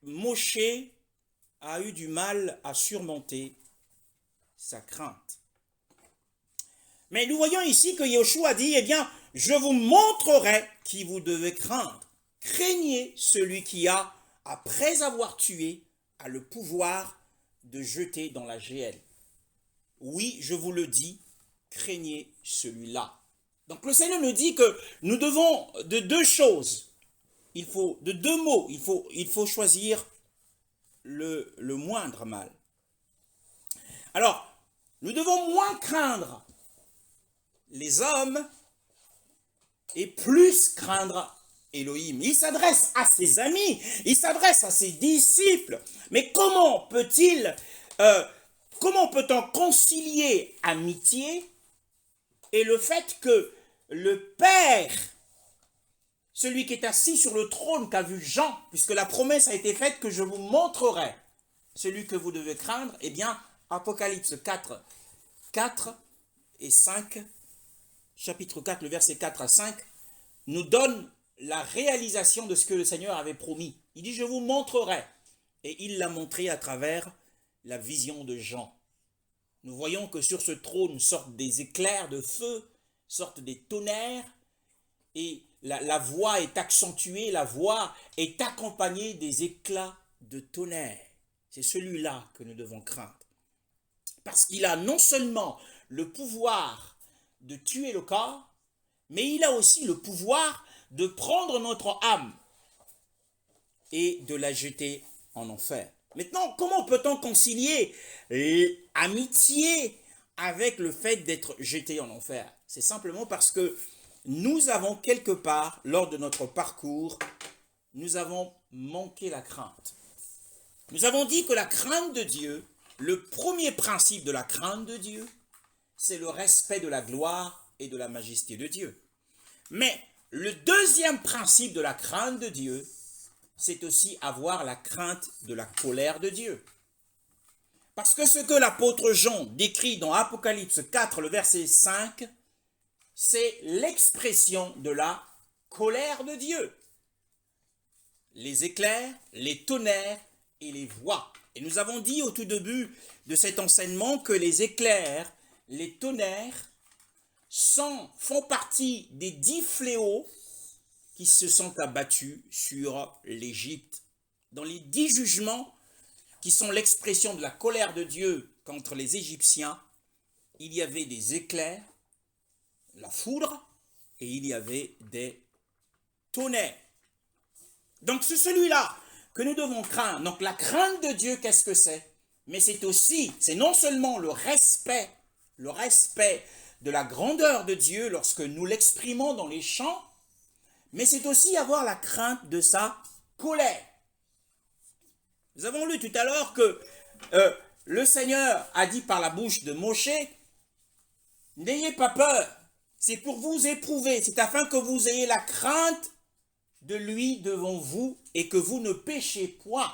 Moshe a eu du mal à surmonter sa crainte. Mais nous voyons ici que Yoshua dit, eh bien, je vous montrerai qui vous devez craindre. Craignez celui qui a, après avoir tué, a le pouvoir de jeter dans la géhenne. Oui, je vous le dis, craignez celui-là. Donc le Seigneur nous dit que nous devons de deux choses, de deux mots, il faut choisir le moindre mal. Alors, nous devons moins craindre les hommes et plus craindre Elohim. Il s'adresse à ses amis, il s'adresse à ses disciples. Mais comment peut-on concilier amitié et le fait que le Père, celui qui est assis sur le trône qu'a vu Jean, puisque la promesse a été faite que je vous montrerai celui que vous devez craindre, eh bien, Apocalypse 4 et 5, chapitre 4, le verset 4 à 5, nous donne la réalisation de ce que le Seigneur avait promis. Il dit, je vous montrerai. Et il l'a montré à travers la vision de Jean. Nous voyons que sur ce trône sortent des éclairs de feu, sortent des tonnerres, et la voix est accentuée, la voix est accompagnée des éclats de tonnerre. C'est celui-là que nous devons craindre. Parce qu'il a non seulement le pouvoir de tuer le corps, mais il a aussi le pouvoir de prendre notre âme et de la jeter en enfer. Maintenant, comment peut-on concilier l'amitié avec le fait d'être jeté en enfer? C'est simplement parce que nous avons quelque part, lors de notre parcours, nous avons manqué la crainte. Nous avons dit que la crainte de Dieu, le premier principe de la crainte de Dieu, c'est le respect de la gloire et de la majesté de Dieu. Mais le deuxième principe de la crainte de Dieu, c'est aussi avoir la crainte de la colère de Dieu. Parce que ce que l'apôtre Jean décrit dans Apocalypse 4, le verset 5, c'est l'expression de la colère de Dieu. Les éclairs, les tonnerres et les voix. Et nous avons dit au tout début de cet enseignement que les éclairs, les tonnerres font partie des 10 fléaux qui se sont abattus sur l'Égypte. Dans les 10 jugements qui sont l'expression de la colère de Dieu contre les Égyptiens, il y avait des éclairs, la foudre, et il y avait des tonnerres. Donc c'est celui-là que nous devons craindre. Donc la crainte de Dieu, qu'est-ce que c'est? Mais c'est non seulement le respect de la grandeur de Dieu lorsque nous l'exprimons dans les chants, mais c'est aussi avoir la crainte de sa colère. Nous avons lu tout à l'heure que le Seigneur a dit par la bouche de Moshe, « N'ayez pas peur, c'est pour vous éprouver, c'est afin que vous ayez la crainte de lui devant vous et que vous ne péchiez point.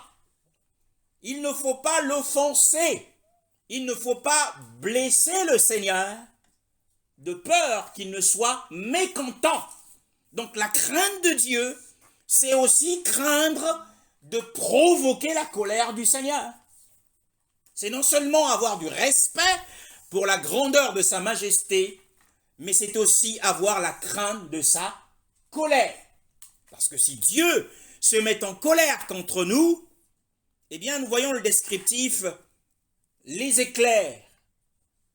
Il ne faut pas l'offenser, il ne faut pas blesser le Seigneur de peur qu'il ne soit mécontent. » Donc la crainte de Dieu, c'est aussi craindre de provoquer la colère du Seigneur. C'est non seulement avoir du respect pour la grandeur de sa majesté, mais c'est aussi avoir la crainte de sa colère. Parce que si Dieu se met en colère contre nous, eh bien nous voyons le descriptif, les éclairs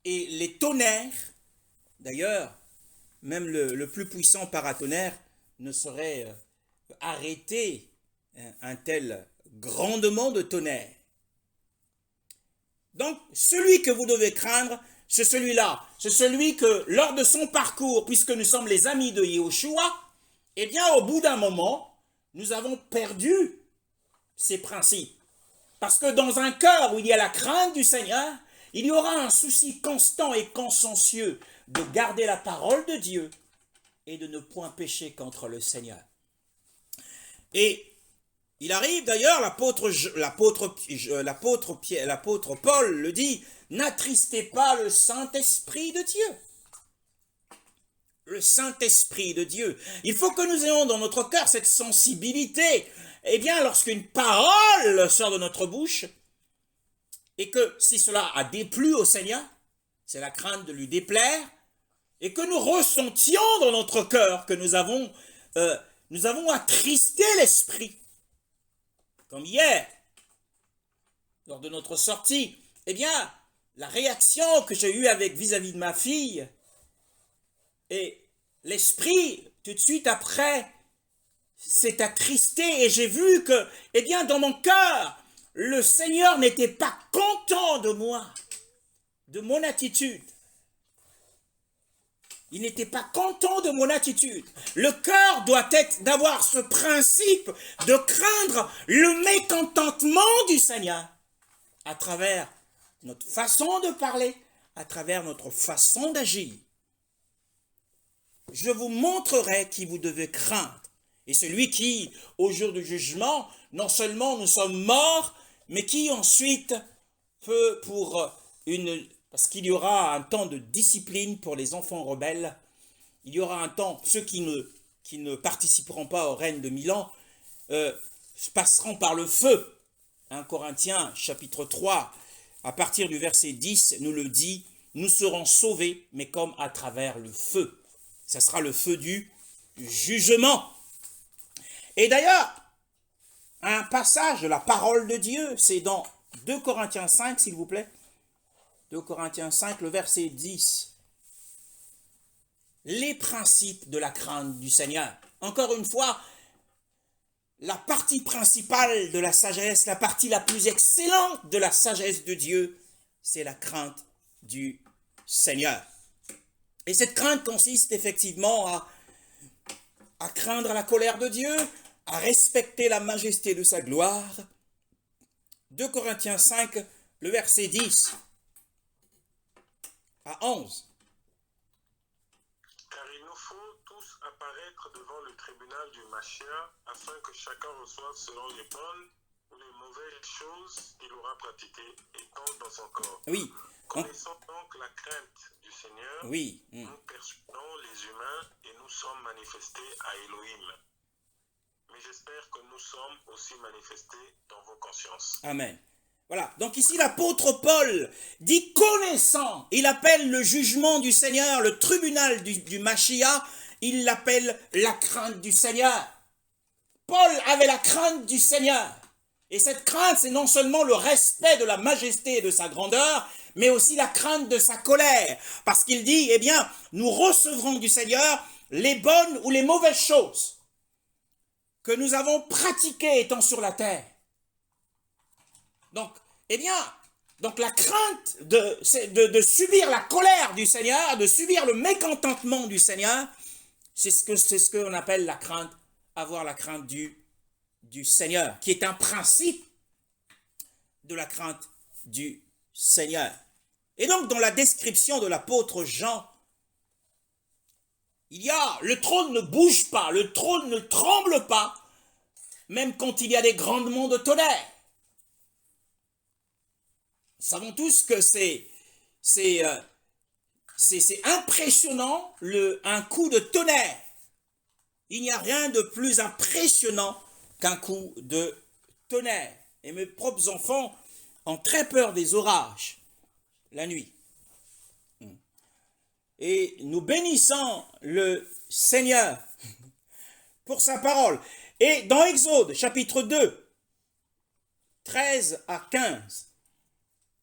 et les tonnerres. D'ailleurs, même le plus puissant paratonnerre ne saurait arrêter un tel grondement de tonnerre. Donc, celui que vous devez craindre, c'est celui-là. C'est celui que, lors de son parcours, puisque nous sommes les amis de Yahushua, eh bien, au bout d'un moment, nous avons perdu ces principes. Parce que dans un cœur où il y a la crainte du Seigneur, il y aura un souci constant et consciencieux de garder la parole de Dieu et de ne point pécher contre le Seigneur. Et il arrive d'ailleurs, l'apôtre Paul le dit, n'attristez pas le Saint-Esprit de Dieu. Le Saint-Esprit de Dieu. Il faut que nous ayons dans notre cœur cette sensibilité. Eh bien, lorsqu'une parole sort de notre bouche, et que si cela a déplu au Seigneur, c'est la crainte de lui déplaire, et que nous ressentions dans notre cœur que nous avons attristé l'Esprit. Comme hier, lors de notre sortie, eh bien, la réaction que j'ai eue vis-à-vis de ma fille, et l'Esprit, tout de suite après, s'est attristé, et j'ai vu que, eh bien, dans mon cœur, le Seigneur n'était pas content de moi, de mon attitude. Il n'était pas content de mon attitude. Le cœur doit être d'avoir ce principe de craindre le mécontentement du Seigneur à travers notre façon de parler, à travers notre façon d'agir. Je vous montrerai qui vous devez craindre. Et celui qui, au jour du jugement, non seulement nous sommes morts, mais qui ensuite peut parce qu'il y aura un temps de discipline pour les enfants rebelles. Il y aura un temps, ceux qui ne participeront pas au règne de 1000 ans, passeront par le feu. 1 Corinthiens chapitre 3, à partir du verset 10, nous le dit, nous serons sauvés, mais comme à travers le feu. Ce sera le feu du jugement. Et d'ailleurs, un passage de la parole de Dieu, c'est dans 2 Corinthiens 5, s'il vous plaît. 2 Corinthiens 5, le verset 10. Les principes de la crainte du Seigneur. Encore une fois, la partie principale de la sagesse, la partie la plus excellente de la sagesse de Dieu, c'est la crainte du Seigneur. Et cette crainte consiste effectivement à craindre la colère de Dieu, à respecter la majesté de sa gloire. 2 Corinthiens 5, le verset 10 à 11. Car il nous faut tous apparaître devant le tribunal du Mashiach, afin que chacun reçoive selon les bonnes ou les mauvaises choses qu'il aura pratiquées et compte dans son corps. Oui. Connaissant donc la crainte du Seigneur, oui. Nous percevons les humains et nous sommes manifestés à Elohim. Mais j'espère que nous sommes aussi manifestés dans vos consciences. Amen. Voilà. Donc ici, l'apôtre Paul dit connaissant. Il appelle le jugement du Seigneur, le tribunal du Mashiach, il l'appelle la crainte du Seigneur. Paul avait la crainte du Seigneur. Et cette crainte, c'est non seulement le respect de la majesté et de sa grandeur, mais aussi la crainte de sa colère. Parce qu'il dit, eh bien, nous recevrons du Seigneur les bonnes ou les mauvaises choses que nous avons pratiquées étant sur la terre. Donc, eh bien, la crainte de subir la colère du Seigneur, de subir le mécontentement du Seigneur, c'est ce qu'on appelle la crainte, avoir la crainte du Seigneur, qui est un principe de la crainte du Seigneur. Et donc, dans la description de l'apôtre Jean, il y a, le trône ne bouge pas, le trône ne tremble pas, même quand il y a des grondements de tonnerre. Nous savons tous que c'est impressionnant, un coup de tonnerre. Il n'y a rien de plus impressionnant qu'un coup de tonnerre. Et mes propres enfants ont très peur des orages la nuit. Et nous bénissons le Seigneur pour sa parole. Et dans Exode, chapitre 2, 13 à 15,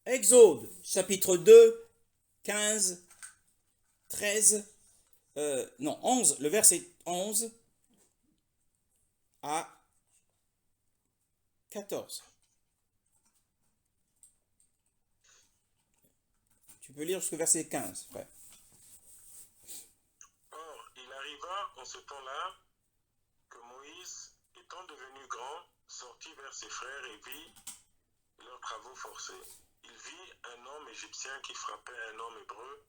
Exode, chapitre 2, 15, 13, 11, le verset 11 à 14. Tu peux lire jusqu'au verset 15, frère. Or, il arriva en ce temps-là que Moïse, étant devenu grand, sortit vers ses frères et vit leurs travaux forcés. Il vit un homme égyptien qui frappait un homme hébreu,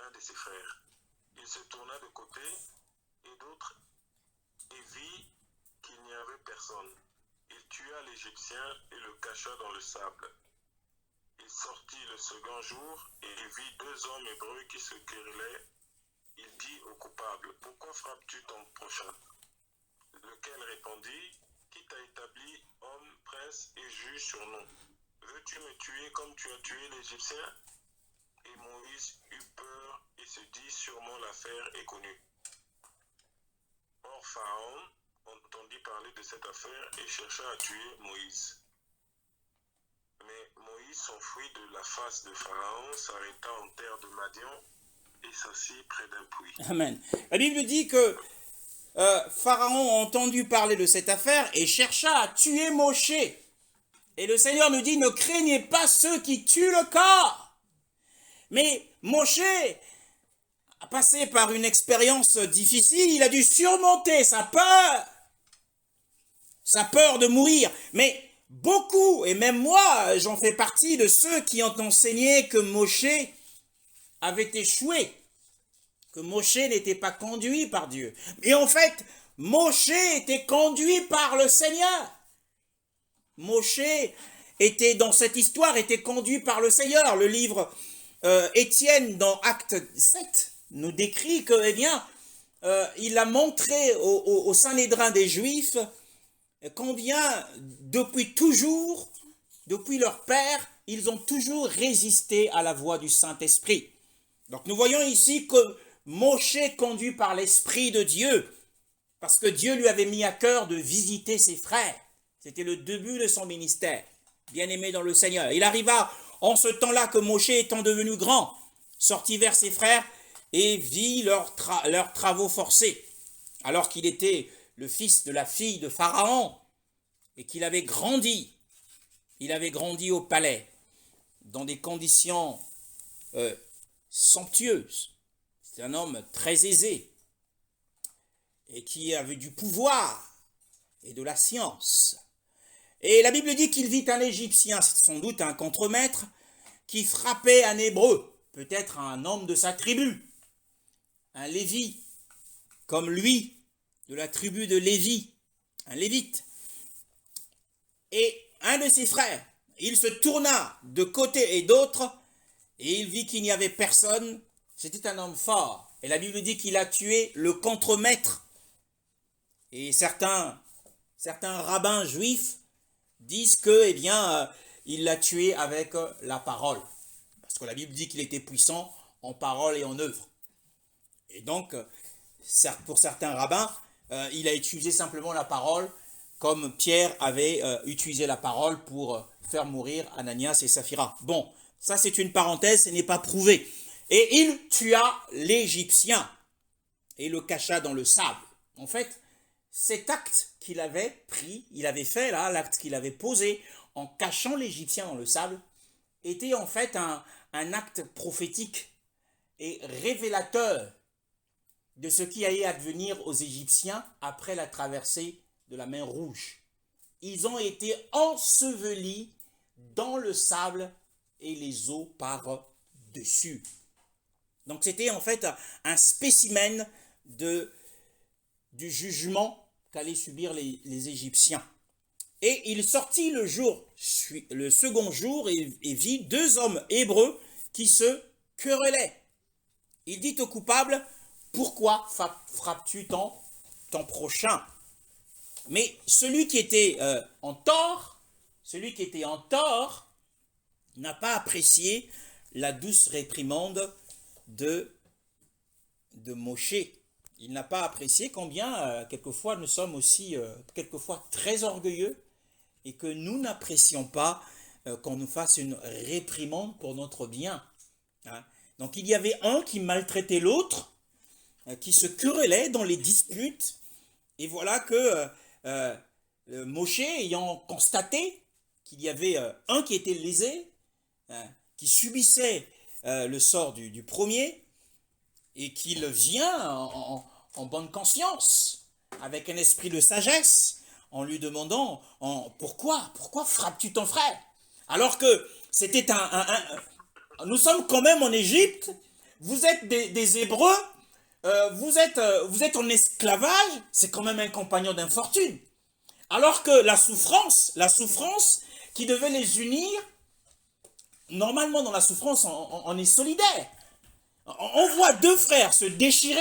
un de ses frères. Il se tourna de côté et d'autres et vit qu'il n'y avait personne. Il tua l'Égyptien et le cacha dans le sable. Il sortit le second jour et vit deux hommes hébreux qui se querellaient. Il dit au coupable, « Pourquoi frappes-tu ton prochain ?» Lequel répondit, « Qui t'a établi homme, prince et juge sur nous? Veux-tu me tuer comme tu as tué l'Égyptien ?» Et Moïse eut peur et se dit, « Sûrement l'affaire est connue. » Or Pharaon entendit parler de cette affaire et chercha à tuer Moïse. Mais Moïse s'enfuit de la face de Pharaon, s'arrêta en terre de Madian et s'assit près d'un puits. Amen. La Bible dit que Pharaon a entendu parler de cette affaire et chercha à tuer Moshe. Et le Seigneur nous dit, ne craignez pas ceux qui tuent le corps. Mais Moshe a passé par une expérience difficile, il a dû surmonter sa peur de mourir. Mais beaucoup, et même moi, j'en fais partie de ceux qui ont enseigné que Moshe avait échoué, que Moshe n'était pas conduit par Dieu. Mais en fait, Moshe était conduit par le Seigneur. Moshe était, dans cette histoire, était conduit par le Seigneur. Le livre Étienne, dans Acte 7, nous décrit que, eh bien, il a montré au Sanhédrin des Juifs combien, depuis toujours, depuis leur père, ils ont toujours résisté à la voix du Saint-Esprit. Donc nous voyons ici que Moshe conduit par l'Esprit de Dieu, parce que Dieu lui avait mis à cœur de visiter ses frères. C'était le début de son ministère, bien-aimé dans le Seigneur. Il arriva en ce temps-là que Moshe, étant devenu grand, sortit vers ses frères et vit leurs travaux forcés, alors qu'il était le fils de la fille de Pharaon et qu'il avait grandi. Il avait grandi au palais, dans des conditions somptueuses. C'est un homme très aisé et qui avait du pouvoir et de la science. Et la Bible dit qu'il vit un Égyptien, c'est sans doute un contremaître, qui frappait un Hébreu, peut-être un homme de sa tribu, un Lévi, comme lui, de la tribu de Lévi, un Lévite. Et un de ses frères, il se tourna de côté et d'autre, et il vit qu'il n'y avait personne. C'était un homme fort. Et la Bible dit qu'il a tué le contremaître. Et certains rabbins juifs disent que, eh bien, il l'a tué avec la parole. Parce que la Bible dit qu'il était puissant en parole et en œuvre. Et donc, pour certains rabbins, il a utilisé simplement la parole, comme Pierre avait utilisé la parole pour faire mourir Ananias et Saphira. Bon, ça c'est une parenthèse, ce n'est pas prouvé. Et il tua l'Égyptien et le cacha dans le sable. En fait, cet acte qu'il avait pris, il avait fait là, l'acte qu'il avait posé en cachant l'Égyptien dans le sable, était en fait un acte prophétique et révélateur de ce qui allait advenir aux Égyptiens après la traversée de la mer Rouge. Ils ont été ensevelis dans le sable et les eaux par-dessus. Donc c'était en fait un spécimen du jugement qu'allaient subir les Égyptiens. Et il sortit le second jour et vit deux hommes hébreux qui se querellaient. Il dit au coupable, « Pourquoi frappes-tu ton prochain ?» Mais celui qui était en tort n'a pas apprécié la douce réprimande de Moshe. Il n'a pas apprécié combien quelquefois nous sommes aussi quelquefois très orgueilleux et que nous n'apprécions pas qu'on nous fasse une réprimande pour notre bien. Hein? Donc il y avait un qui maltraitait l'autre, qui se querellait dans les disputes, et voilà que Moshe, ayant constaté qu'il y avait un qui était lésé, qui subissait le sort du premier et qu'il vient en bonne conscience, avec un esprit de sagesse, en lui demandant pourquoi frappes-tu ton frère? Alors que c'était nous sommes quand même en Égypte, vous êtes des Hébreux, vous êtes en esclavage, c'est quand même un compagnon d'infortune. Alors que la souffrance qui devait les unir, normalement dans la souffrance, on est solidaire. On voit deux frères se déchirer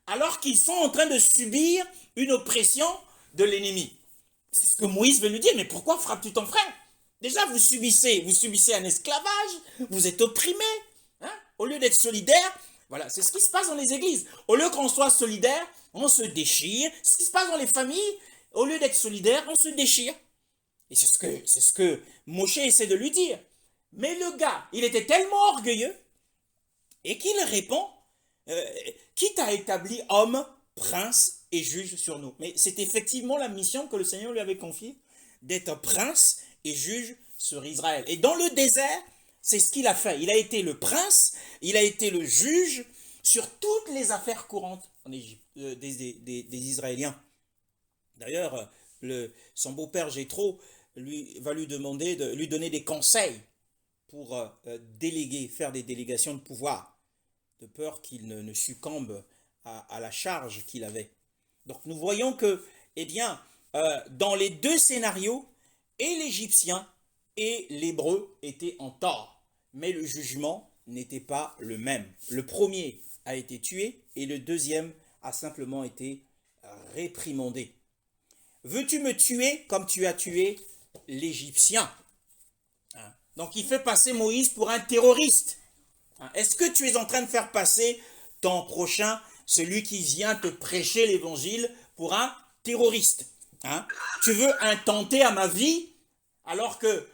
alors qu'ils sont en train de subir une oppression de l'ennemi. C'est ce que Moïse veut lui dire, mais pourquoi frappes-tu ton frère? Déjà, vous subissez un esclavage, vous êtes opprimés. Hein? Au lieu d'être solidaires, voilà, c'est ce qui se passe dans les églises. Au lieu qu'on soit solidaire, on se déchire. C'est ce qui se passe dans les familles. Au lieu d'être solidaire, on se déchire. Et c'est ce que Moshe essaie de lui dire. Mais le gars, il était tellement orgueilleux et qu'il répond, qui t'a établi homme, prince et juge sur nous? Mais c'est effectivement la mission que le Seigneur lui avait confiée, d'être prince et juge sur Israël. Et dans le désert, c'est ce qu'il a fait. Il a été le prince, il a été le juge sur toutes les affaires courantes en Égypte, des Israéliens. D'ailleurs, son beau-père Jéthro va lui demander de lui donner des conseils pour faire des délégations de pouvoir, de peur qu'il ne succombe à la charge qu'il avait. Donc nous voyons que, eh bien, dans les deux scénarios, et l'Égyptien et l'Hébreu étaient en tort, mais le jugement n'était pas le même. Le premier a été tué et le deuxième a simplement été réprimandé. Veux-tu me tuer comme tu as tué l'Égyptien? Donc il fait passer Moïse pour un terroriste. Est-ce que tu es en train de faire passer ton prochain, celui qui vient te prêcher l'évangile, pour un terroriste? Tu veux intenter à ma vie alors que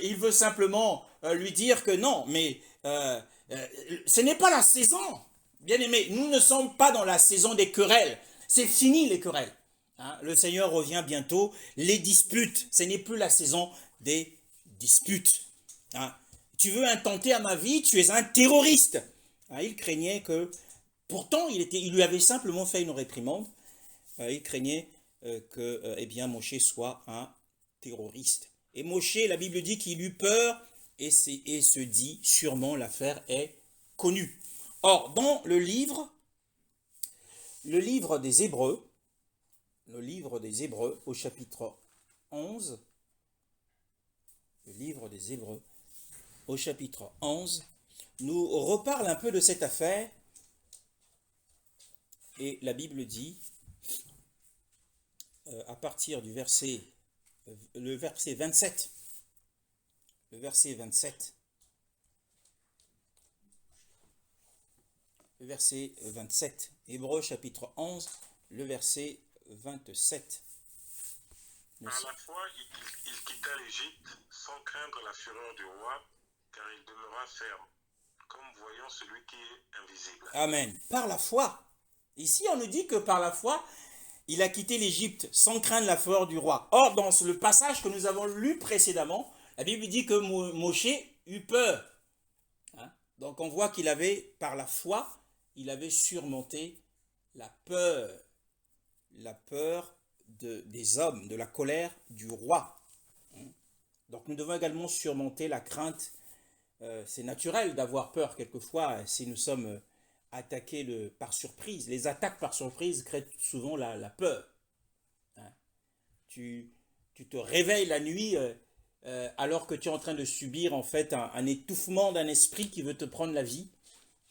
il veut simplement lui dire que non, mais ce n'est pas la saison. Bien aimé, nous ne sommes pas dans la saison des querelles. C'est fini les querelles. Le Seigneur revient bientôt. Les disputes, ce n'est plus la saison des disputes. Tu veux intenter à ma vie, tu es un terroriste. Il craignait que, pourtant il lui avait simplement fait une réprimande. Il craignait que Moshe soit un terroriste. Et Moshe, la Bible dit qu'il eut peur et se dit, sûrement l'affaire est connue. Or, dans le livre des Hébreux, au chapitre 11, nous reparle un peu de cette affaire, et la Bible dit, à partir du verset 27, Hébreux chapitre 11, le verset 27. À la fois, il quitta l'Égypte sans craindre la fureur du roi, car il demeura ferme, comme voyant celui qui est invisible. Amen. Par la foi. Ici, on nous dit que par la foi, il a quitté l'Égypte sans craindre la fureur du roi. Or, dans le passage que nous avons lu précédemment, la Bible dit que Moshe eut peur. Donc, on voit qu'il avait, par la foi, il avait surmonté la peur des hommes, de la colère du roi. Donc nous devons également surmonter la crainte. C'est naturel d'avoir peur quelquefois si nous sommes attaqués par surprise. Les attaques par surprise créent souvent la peur. Tu te réveilles la nuit alors que tu es en train de subir en fait un étouffement d'un esprit qui veut te prendre la vie.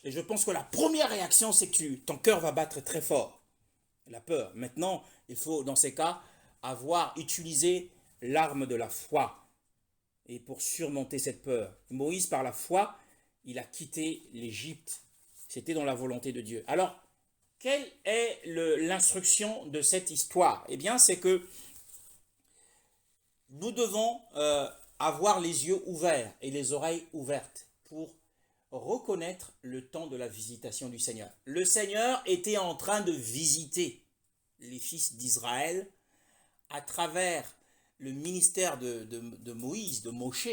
Et je pense que la première réaction, c'est que ton cœur va battre très fort. La peur. Maintenant, il faut, dans ces cas, avoir utilisé l'arme de la foi. Et pour surmonter cette peur. Moïse, par la foi, il a quitté l'Égypte. C'était dans la volonté de Dieu. Alors, quelle est l'instruction de cette histoire? Eh bien, c'est que nous devons avoir les yeux ouverts et les oreilles ouvertes pour reconnaître le temps de la visitation du Seigneur. Le Seigneur était en train de visiter les fils d'Israël à travers le ministère de Moïse, de Moshe,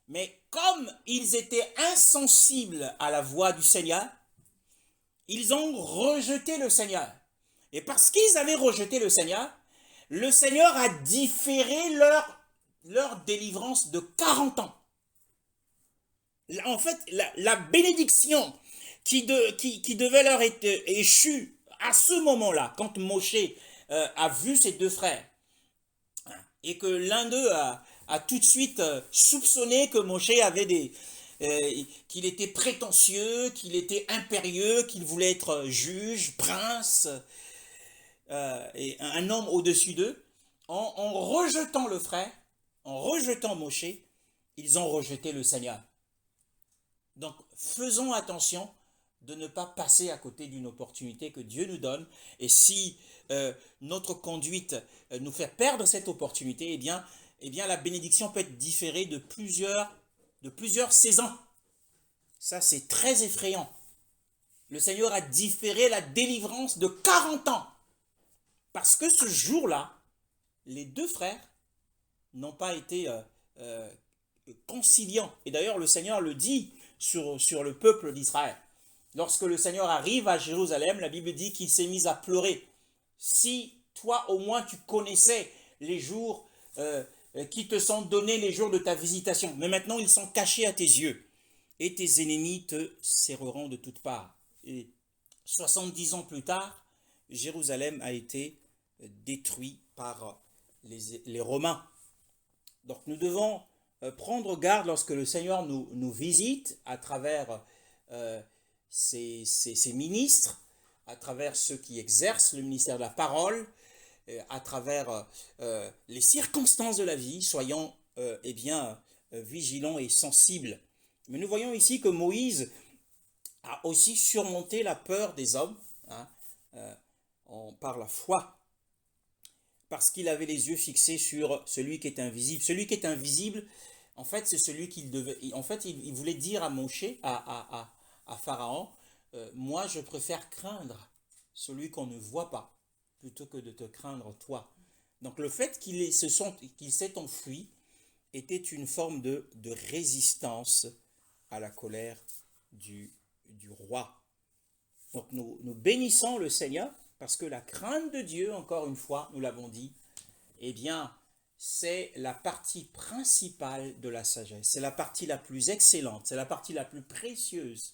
Mais comme ils étaient insensibles à la voix du Seigneur, ils ont rejeté le Seigneur. Et parce qu'ils avaient rejeté le Seigneur a différé leur délivrance de 40 ans. En fait, la bénédiction qui devait leur être échue à ce moment-là, quand Moshe a vu ses deux frères, et que l'un d'eux a tout de suite soupçonné que Moshe avait qu'il était prétentieux, qu'il était impérieux, qu'il voulait être juge, prince, et un homme au-dessus d'eux. En rejetant le frère, en rejetant Moshe, ils ont rejeté le Seigneur. Donc, faisons attention de ne pas passer à côté d'une opportunité que Dieu nous donne. Et si notre conduite nous fait perdre cette opportunité, eh bien la bénédiction peut être différée de plusieurs saisons. Ça, c'est très effrayant. Le Seigneur a différé la délivrance de 40 ans. Parce que ce jour-là, les deux frères n'ont pas été conciliants. Et d'ailleurs, le Seigneur le dit sur le peuple d'Israël. Lorsque le Seigneur arrive à Jérusalem, la Bible dit qu'il s'est mis à pleurer. Si toi au moins tu connaissais les jours qui te sont donnés, les jours de ta visitation, mais maintenant ils sont cachés à tes yeux, et tes ennemis te serreront de toutes parts. Et 70 ans plus tard, Jérusalem a été détruit par les Romains. Donc nous devons prendre garde lorsque le Seigneur nous visite à travers ses ministres, à travers ceux qui exercent le ministère de la parole, à travers les circonstances de la vie. Soyons vigilants et sensibles. Mais nous voyons ici que Moïse a aussi surmonté la peur des hommes par la foi, parce qu'il avait les yeux fixés sur celui qui est invisible. Celui qui est invisible, en fait, c'est celui qu'il devait. En fait, il voulait dire à Moshe, à Pharaon, moi, je préfère craindre celui qu'on ne voit pas plutôt que de te craindre toi. Donc, le fait qu'il s'est enfui était une forme de résistance à la colère du roi. Donc, nous bénissons le Seigneur parce que la crainte de Dieu, encore une fois, nous l'avons dit, eh bien, c'est la partie principale de la sagesse. C'est la partie la plus excellente, c'est la partie la plus précieuse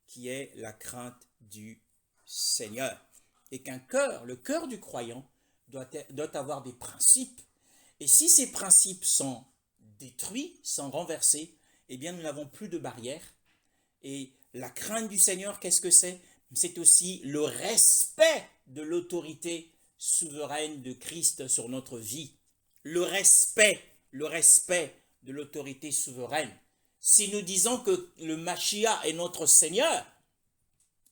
qui est la crainte du Seigneur. Et le cœur du croyant doit avoir des principes. Et si ces principes sont détruits, sont renversés, eh bien, nous n'avons plus de barrières. Et la crainte du Seigneur, qu'est-ce que c'est? C'est aussi le respect de l'autorité souveraine de Christ sur notre vie. Le respect de l'autorité souveraine. Si nous disons que le Mashiach est notre Seigneur,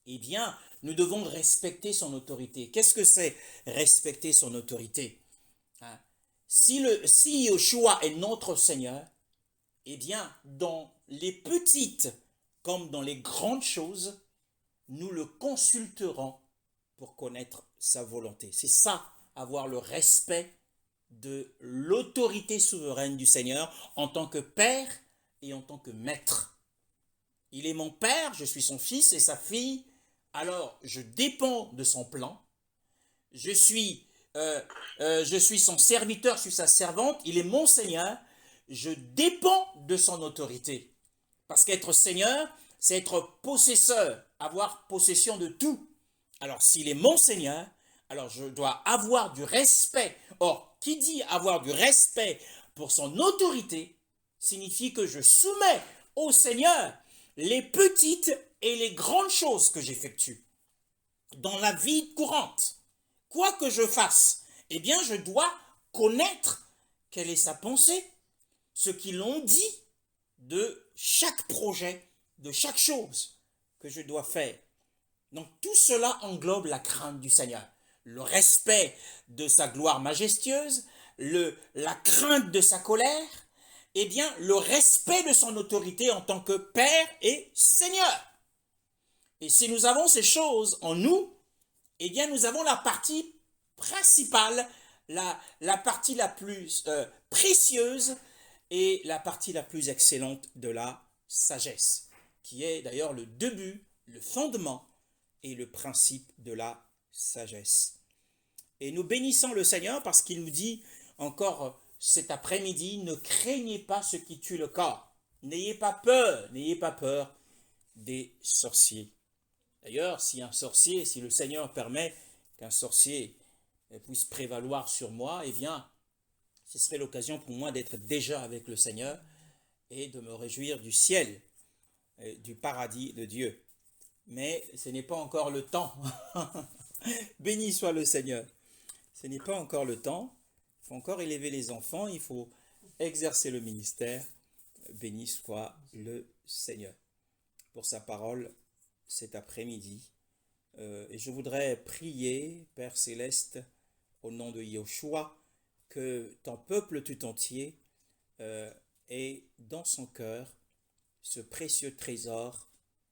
eh bien, nous devons respecter son autorité. Qu'est-ce que c'est respecter son autorité? Si Yeshua est notre Seigneur, eh bien, dans les petites comme dans les grandes choses, nous le consulterons pour connaître sa volonté. C'est ça, avoir le respect de l'autorité souveraine du Seigneur en tant que Père et en tant que Maître. Il est mon Père, je suis son fils et sa fille, alors je dépends de son plan. Je suis son serviteur, je suis sa servante, il est mon Seigneur, je dépends de son autorité. Parce qu'être Seigneur, c'est être possesseur, avoir possession de tout. Alors s'il est mon Seigneur, alors je dois avoir du respect. Or, qui dit avoir du respect pour son autorité, signifie que je soumets au Seigneur les petites et les grandes choses que j'effectue. Dans la vie courante, quoi que je fasse, eh bien je dois connaître quelle est sa pensée, ce qu'ils ont dit de chaque projet, de chaque chose que je dois faire. Donc tout cela englobe la crainte du Seigneur, le respect de sa gloire majestueuse, la crainte de sa colère, eh bien le respect de son autorité en tant que Père et Seigneur. Et si nous avons ces choses en nous, eh bien nous avons la partie principale, la partie la plus précieuse est la partie la plus excellente de la sagesse, qui est d'ailleurs le début, le fondement et le principe de la sagesse. Et nous bénissons le Seigneur parce qu'il nous dit encore cet après-midi, ne craignez pas ce qui tue le corps. N'ayez pas peur des sorciers. D'ailleurs, si le Seigneur permet qu'un sorcier puisse prévaloir sur moi, eh bien, ce serait l'occasion pour moi d'être déjà avec le Seigneur et de me réjouir du ciel, du paradis de Dieu. Mais ce n'est pas encore le temps. Béni soit le Seigneur. Ce n'est pas encore le temps. Il faut encore élever les enfants, il faut exercer le ministère. Béni soit le Seigneur pour sa parole cet après-midi. Et je voudrais prier, Père Céleste, au nom de Yahushua, que ton peuple tout entier ait dans son cœur ce précieux trésor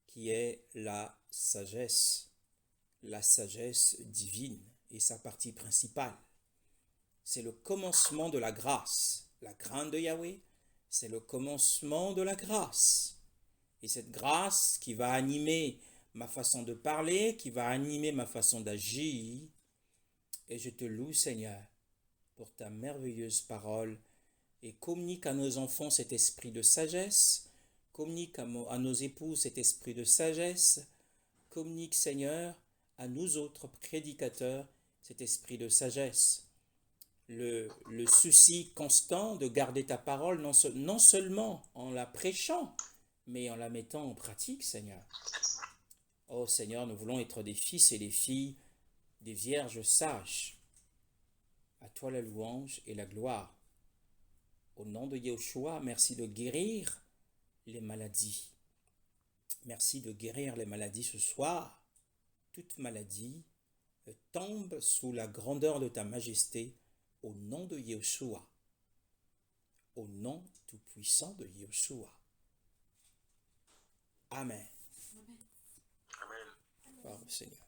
qui est la sagesse divine et sa partie principale. C'est le commencement de la grâce. La crainte de Yahweh, c'est le commencement de la grâce. Et cette grâce qui va animer ma façon de parler, qui va animer ma façon d'agir. Et je te loue, Seigneur, pour ta merveilleuse parole. Et communique à nos enfants cet esprit de sagesse. Communique à nos épouses cet esprit de sagesse. Communique, Seigneur, à nous autres prédicateurs cet esprit de sagesse. Le souci constant de garder ta parole, non seulement en la prêchant, mais en la mettant en pratique, Seigneur. Oh Seigneur, nous voulons être des fils et des filles, des vierges sages. À toi la louange et la gloire. Au nom de Yahushua, merci de guérir les maladies. Merci de guérir les maladies ce soir. Toute maladie tombe sous la grandeur de ta majesté au nom de Yahushua. Au nom tout-puissant de Yahushua. Amen. Amen. Par le Seigneur.